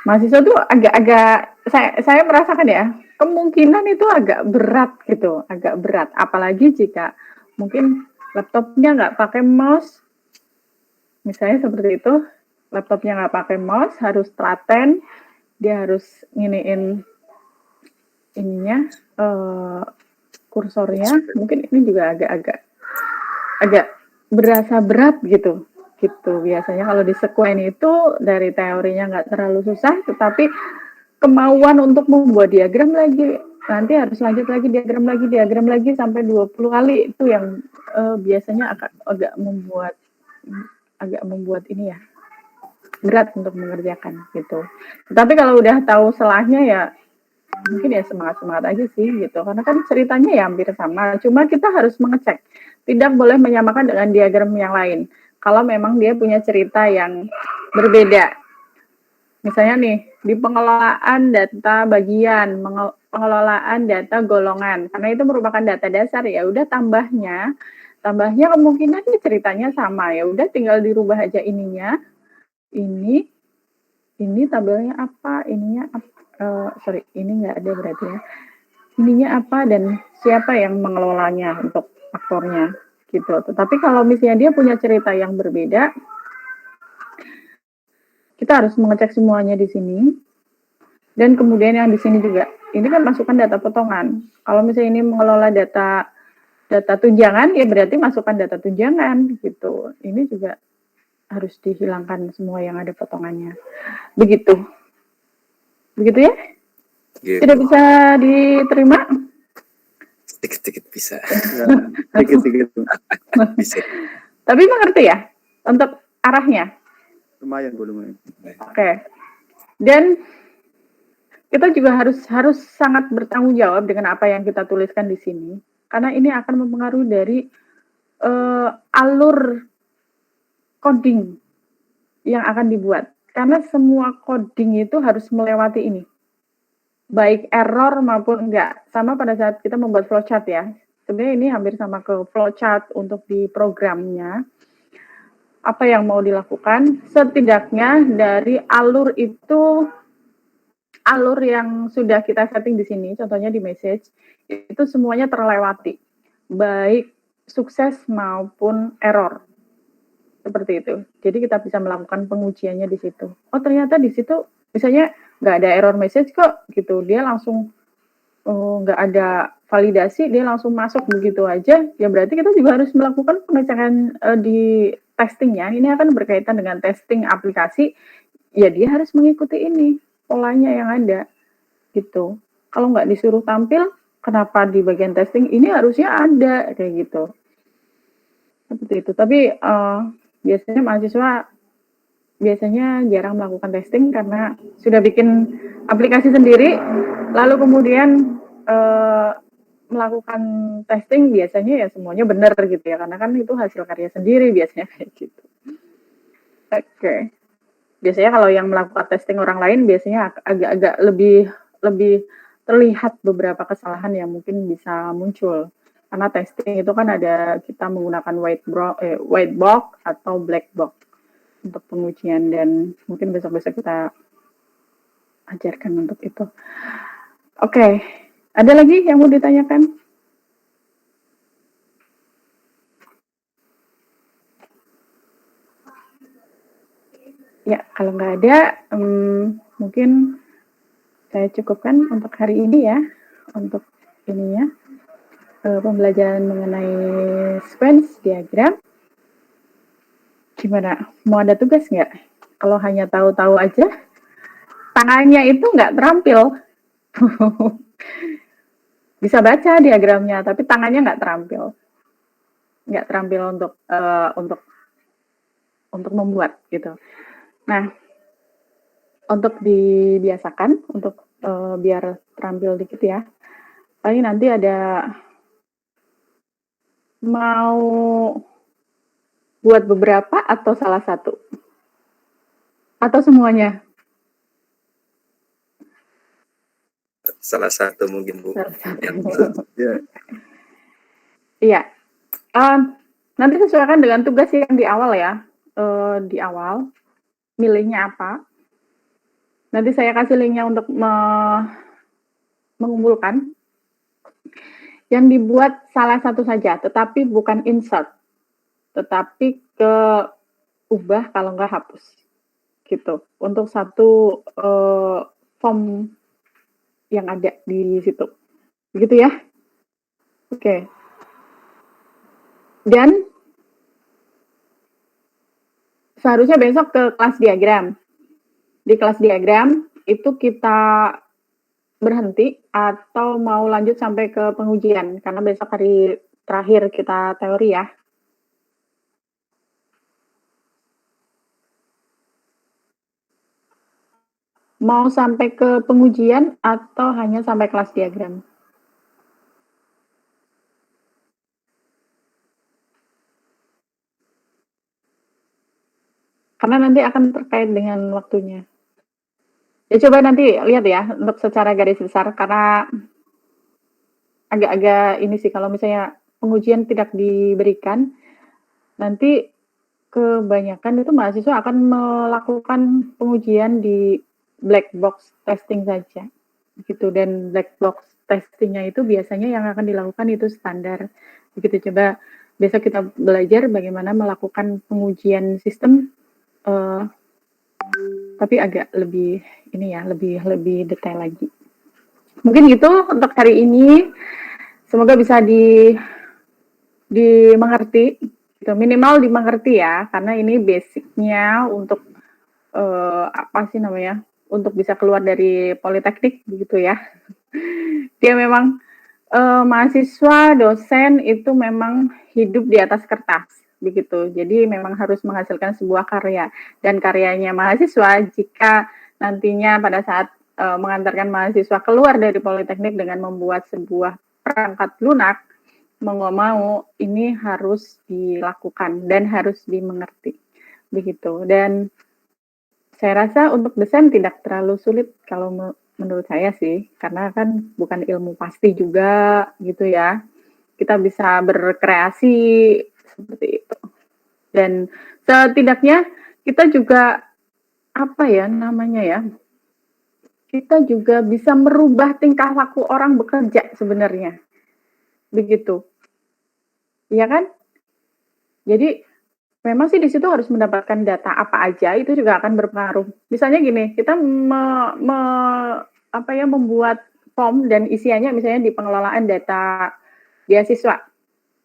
mahasiswa tuh agak saya merasakan ya, kemungkinan itu agak berat gitu, agak berat. Apalagi jika mungkin laptopnya nggak pakai mouse, misalnya seperti itu, laptopnya nggak pakai mouse, harus telaten, dia harus nginiin ininya, kursornya, mungkin ini juga agak berasa berat gitu biasanya kalau di sequence itu dari teorinya nggak terlalu susah, tetapi kemauan untuk membuat diagram lagi nanti harus lanjut lagi diagram lagi sampai 20 kali itu yang biasanya agak membuat ini ya berat untuk mengerjakan gitu. Tetapi kalau udah tahu selahnya ya mungkin ya semangat aja sih gitu, karena kan ceritanya ya hampir sama, cuma kita harus mengecek, tidak boleh menyamakan dengan diagram yang lain kalau memang dia punya cerita yang berbeda. Misalnya nih, di pengelolaan data bagian, pengelolaan data golongan, karena itu merupakan data dasar, ya udah tambahnya kemungkinan ini ceritanya sama, ya udah tinggal dirubah aja ininya, ini tabelnya apa, ininya apa, ini nggak ada berarti ya, ininya apa dan siapa yang mengelolanya untuk aktornya gitu. Tetapi kalau misalnya dia punya cerita yang berbeda, kita harus mengecek semuanya di sini. Dan kemudian yang di sini juga, ini kan masukkan data potongan. Kalau misalnya ini mengelola data tunjangan, ya berarti masukkan data tunjangan gitu. Ini juga harus dihilangkan semua yang ada potongannya. Begitu ya? Gitu. Tidak bisa diterima? Sedikit-sedikit bisa. Sedikit-sedikit. Bisa. Tapi mengerti ya untuk arahnya? Lumayan. Oke. Dan kita juga harus sangat bertanggung jawab dengan apa yang kita tuliskan di sini, karena ini akan mempengaruhi dari alur coding yang akan dibuat. Karena semua coding itu harus melewati ini, baik error maupun enggak. Sama pada saat kita membuat flowchart ya. Sebenarnya ini hampir sama ke flowchart untuk di programnya. Apa yang mau dilakukan, setidaknya dari alur itu, alur yang sudah kita setting di sini, contohnya di message, itu semuanya terlewati, baik sukses maupun error, seperti itu. Jadi kita bisa melakukan pengujiannya di situ. Oh ternyata di situ, misalnya nggak ada error message kok, gitu. Dia langsung nggak ada validasi, dia langsung masuk begitu aja. Ya berarti kita juga harus melakukan pengecekan di testingnya. Ini akan berkaitan dengan testing aplikasi. Ya dia harus mengikuti ini polanya yang ada gitu. Kalau nggak disuruh tampil, kenapa di bagian testing ini harusnya ada kayak gitu. Seperti itu. Tapi biasanya mahasiswa jarang melakukan testing karena sudah bikin aplikasi sendiri, lalu kemudian melakukan testing biasanya ya semuanya benar gitu ya, karena kan itu hasil karya sendiri biasanya kayak gitu. Oke. Biasanya kalau yang melakukan testing orang lain biasanya agak-agak lebih terlihat beberapa kesalahan yang mungkin bisa muncul. Karena testing itu kan ada kita menggunakan white box atau black box untuk pengujian, dan mungkin besok-besok kita ajarkan untuk itu. Oke, ada lagi yang mau ditanyakan? Ya, kalau nggak ada, mungkin saya cukupkan untuk hari ini ya, untuk ininya, pembelajaran mengenai sequence diagram. Gimana? Mau ada tugas nggak? Kalau hanya tahu-tahu aja, tangannya itu nggak terampil. Bisa baca diagramnya, tapi tangannya nggak terampil. Nggak terampil untuk membuat gitu. Nah, untuk dibiasakan, untuk biar terampil dikit ya. Paling nanti ada mau buat beberapa atau salah satu? Atau semuanya? Salah satu mungkin, Bu. Salah satu. Ya. Iya. Nanti sesuaikan dengan tugas yang di awal ya. Di awal, milihnya apa. Nanti saya kasih linknya untuk mengumpulkan. Yang dibuat salah satu saja, tetapi bukan insert. Tetapi ke ubah kalau nggak hapus. Gitu. Untuk satu form yang ada di situ. Begitu ya? Oke. Dan seharusnya besok ke kelas diagram. Di kelas diagram itu kita berhenti atau mau lanjut sampai ke pengujian, karena besok hari terakhir kita teori ya. Mau sampai ke pengujian atau hanya sampai kelas diagram? Karena nanti akan terkait dengan waktunya. Ya coba nanti lihat ya untuk secara garis besar, karena agak-agak ini sih kalau misalnya pengujian tidak diberikan, nanti kebanyakan itu mahasiswa akan melakukan pengujian di black box testing saja, gitu. Dan black box testingnya itu biasanya yang akan dilakukan itu standar. Begitu, coba besok kita belajar bagaimana melakukan pengujian sistem, tapi agak lebih ini ya, lebih detail lagi. Mungkin gitu untuk hari ini. Semoga bisa dimengerti, gitu. Minimal dimengerti ya, karena ini basicnya untuk apa sih namanya, untuk bisa keluar dari politeknik begitu ya. Dia memang mahasiswa, dosen itu memang hidup di atas kertas begitu. Jadi memang harus menghasilkan sebuah karya, dan karyanya mahasiswa jika nantinya pada saat mengantarkan mahasiswa keluar dari politeknik dengan membuat sebuah perangkat lunak, mau nggak mau ini harus dilakukan dan harus dimengerti begitu. Dan saya rasa untuk desain tidak terlalu sulit kalau menurut saya sih, karena kan bukan ilmu pasti juga gitu ya. Kita bisa berkreasi seperti itu. Dan setidaknya kita juga apa ya namanya ya, kita juga bisa merubah tingkah laku orang bekerja sebenarnya. Begitu. Iya kan? Jadi memang sih di situ harus mendapatkan data apa aja, itu juga akan berpengaruh. Misalnya gini, kita membuat form dan isiannya misalnya di pengelolaan data beasiswa,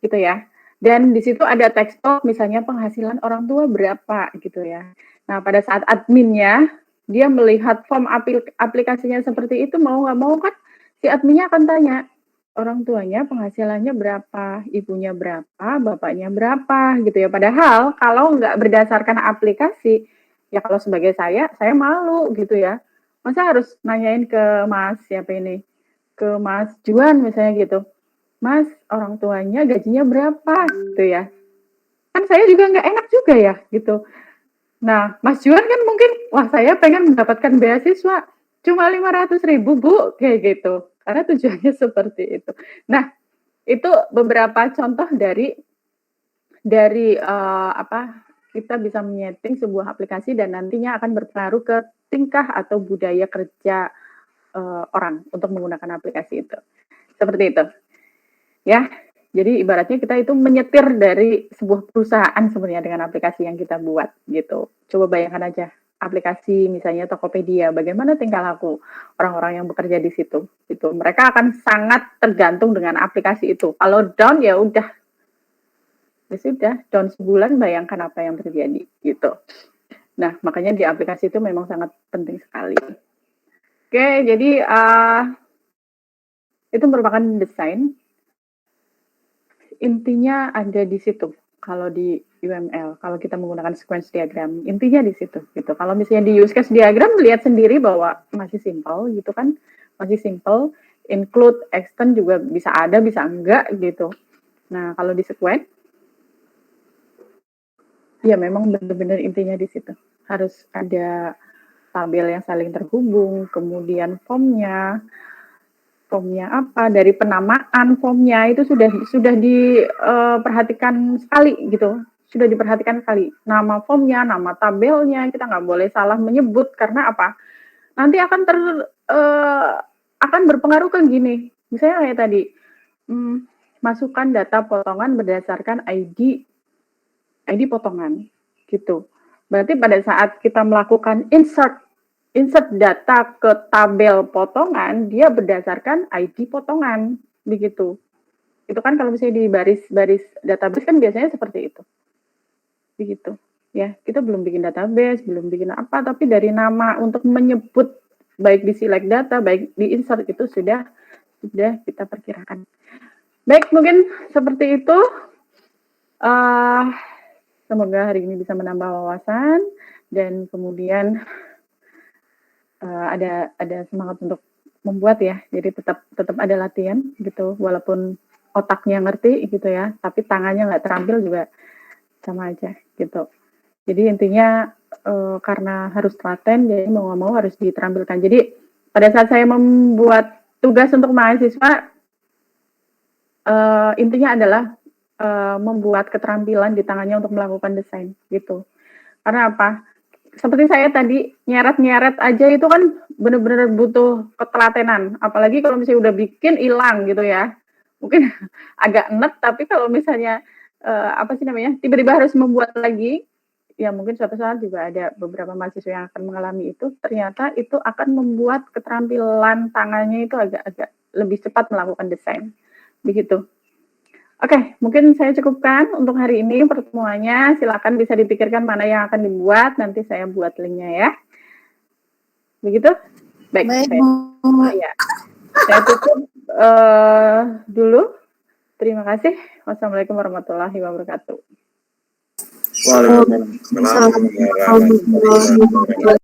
gitu ya. Dan di situ ada text box, misalnya penghasilan orang tua berapa, gitu ya. Nah, pada saat adminnya, dia melihat form aplikasinya seperti itu, mau nggak mau kan, si adminnya akan tanya, orang tuanya penghasilannya berapa, ibunya berapa, bapaknya berapa, gitu ya. Padahal kalau nggak berdasarkan aplikasi, ya kalau sebagai saya malu gitu ya. Masa harus nanyain ke Mas siapa ini, ke Mas Juan misalnya gitu. Mas, orang tuanya gajinya berapa, gitu ya. Kan saya juga nggak enak juga ya, gitu. Nah, Mas Juan kan mungkin, wah saya pengen mendapatkan beasiswa, cuma 500.000 Bu, kayak gitu. karena tujuannya seperti itu. Nah, itu beberapa contoh dari kita bisa menyeting sebuah aplikasi dan nantinya akan berpengaruh ke tingkah atau budaya kerja orang untuk menggunakan aplikasi itu. Seperti itu. Ya. Jadi ibaratnya kita itu menyetir dari sebuah perusahaan sebenarnya dengan aplikasi yang kita buat gitu. Coba bayangkan aja aplikasi misalnya Tokopedia, bagaimana tingkah laku orang-orang yang bekerja di situ. Gitu. Mereka akan sangat tergantung dengan aplikasi itu. Kalau down ya udah, down sebulan bayangkan apa yang terjadi gitu. Nah makanya di aplikasi itu memang sangat penting sekali. Oke, jadi itu merupakan desain. Intinya ada di situ. Kalau di UML, kalau kita menggunakan sequence diagram, intinya di situ gitu. Kalau misalnya di use case diagram, lihat sendiri bahwa masih simple gitu kan, masih simple. Include, extend juga bisa ada, bisa enggak gitu. Nah, kalau di sequence, ya memang benar-benar intinya di situ. Harus ada tabel yang saling terhubung, kemudian formnya apa, dari penamaan formnya itu sudah diperhatikan sekali gitu, sudah diperhatikan sekali. Nama formnya, nama tabelnya, kita nggak boleh salah menyebut, karena apa? Nanti akan berpengaruh ke gini, misalnya kayak tadi, masukkan data potongan berdasarkan ID potongan, gitu. Berarti pada saat kita melakukan insert data ke tabel potongan, dia berdasarkan ID potongan, begitu. Itu kan kalau misalnya di baris database kan biasanya seperti itu. Begitu. Ya, kita belum bikin database, belum bikin apa, tapi dari nama untuk menyebut baik di select data, baik di insert itu sudah kita perkirakan. Baik, mungkin seperti itu. Semoga hari ini bisa menambah wawasan dan kemudian ada semangat untuk membuat ya. Jadi tetap ada latihan gitu, walaupun otaknya ngerti gitu ya, tapi tangannya nggak terampil juga sama aja gitu. Jadi intinya karena harus telaten, jadi mau nggak mau harus diterampilkan. Jadi pada saat saya membuat tugas untuk mahasiswa, intinya adalah membuat keterampilan di tangannya untuk melakukan desain gitu. Karena apa? Seperti saya tadi nyeret-nyeret aja itu kan benar-benar butuh ketelatenan. Apalagi kalau misalnya udah bikin hilang gitu ya. Mungkin agak enek, tapi kalau misalnya tiba-tiba harus membuat lagi, ya mungkin suatu saat juga ada beberapa mahasiswa yang akan mengalami itu. Ternyata itu akan membuat keterampilan tangannya itu agak lebih cepat melakukan desain. Begitu. Oke, mungkin saya cukupkan untuk hari ini pertemuannya. Silakan bisa dipikirkan mana yang akan dibuat. Nanti saya buat linknya ya. Begitu? Baik. Saya tutup dulu. Terima kasih. Wassalamualaikum warahmatullahi wabarakatuh. Waalaikumsalam warahmatullahi wabarakatuh.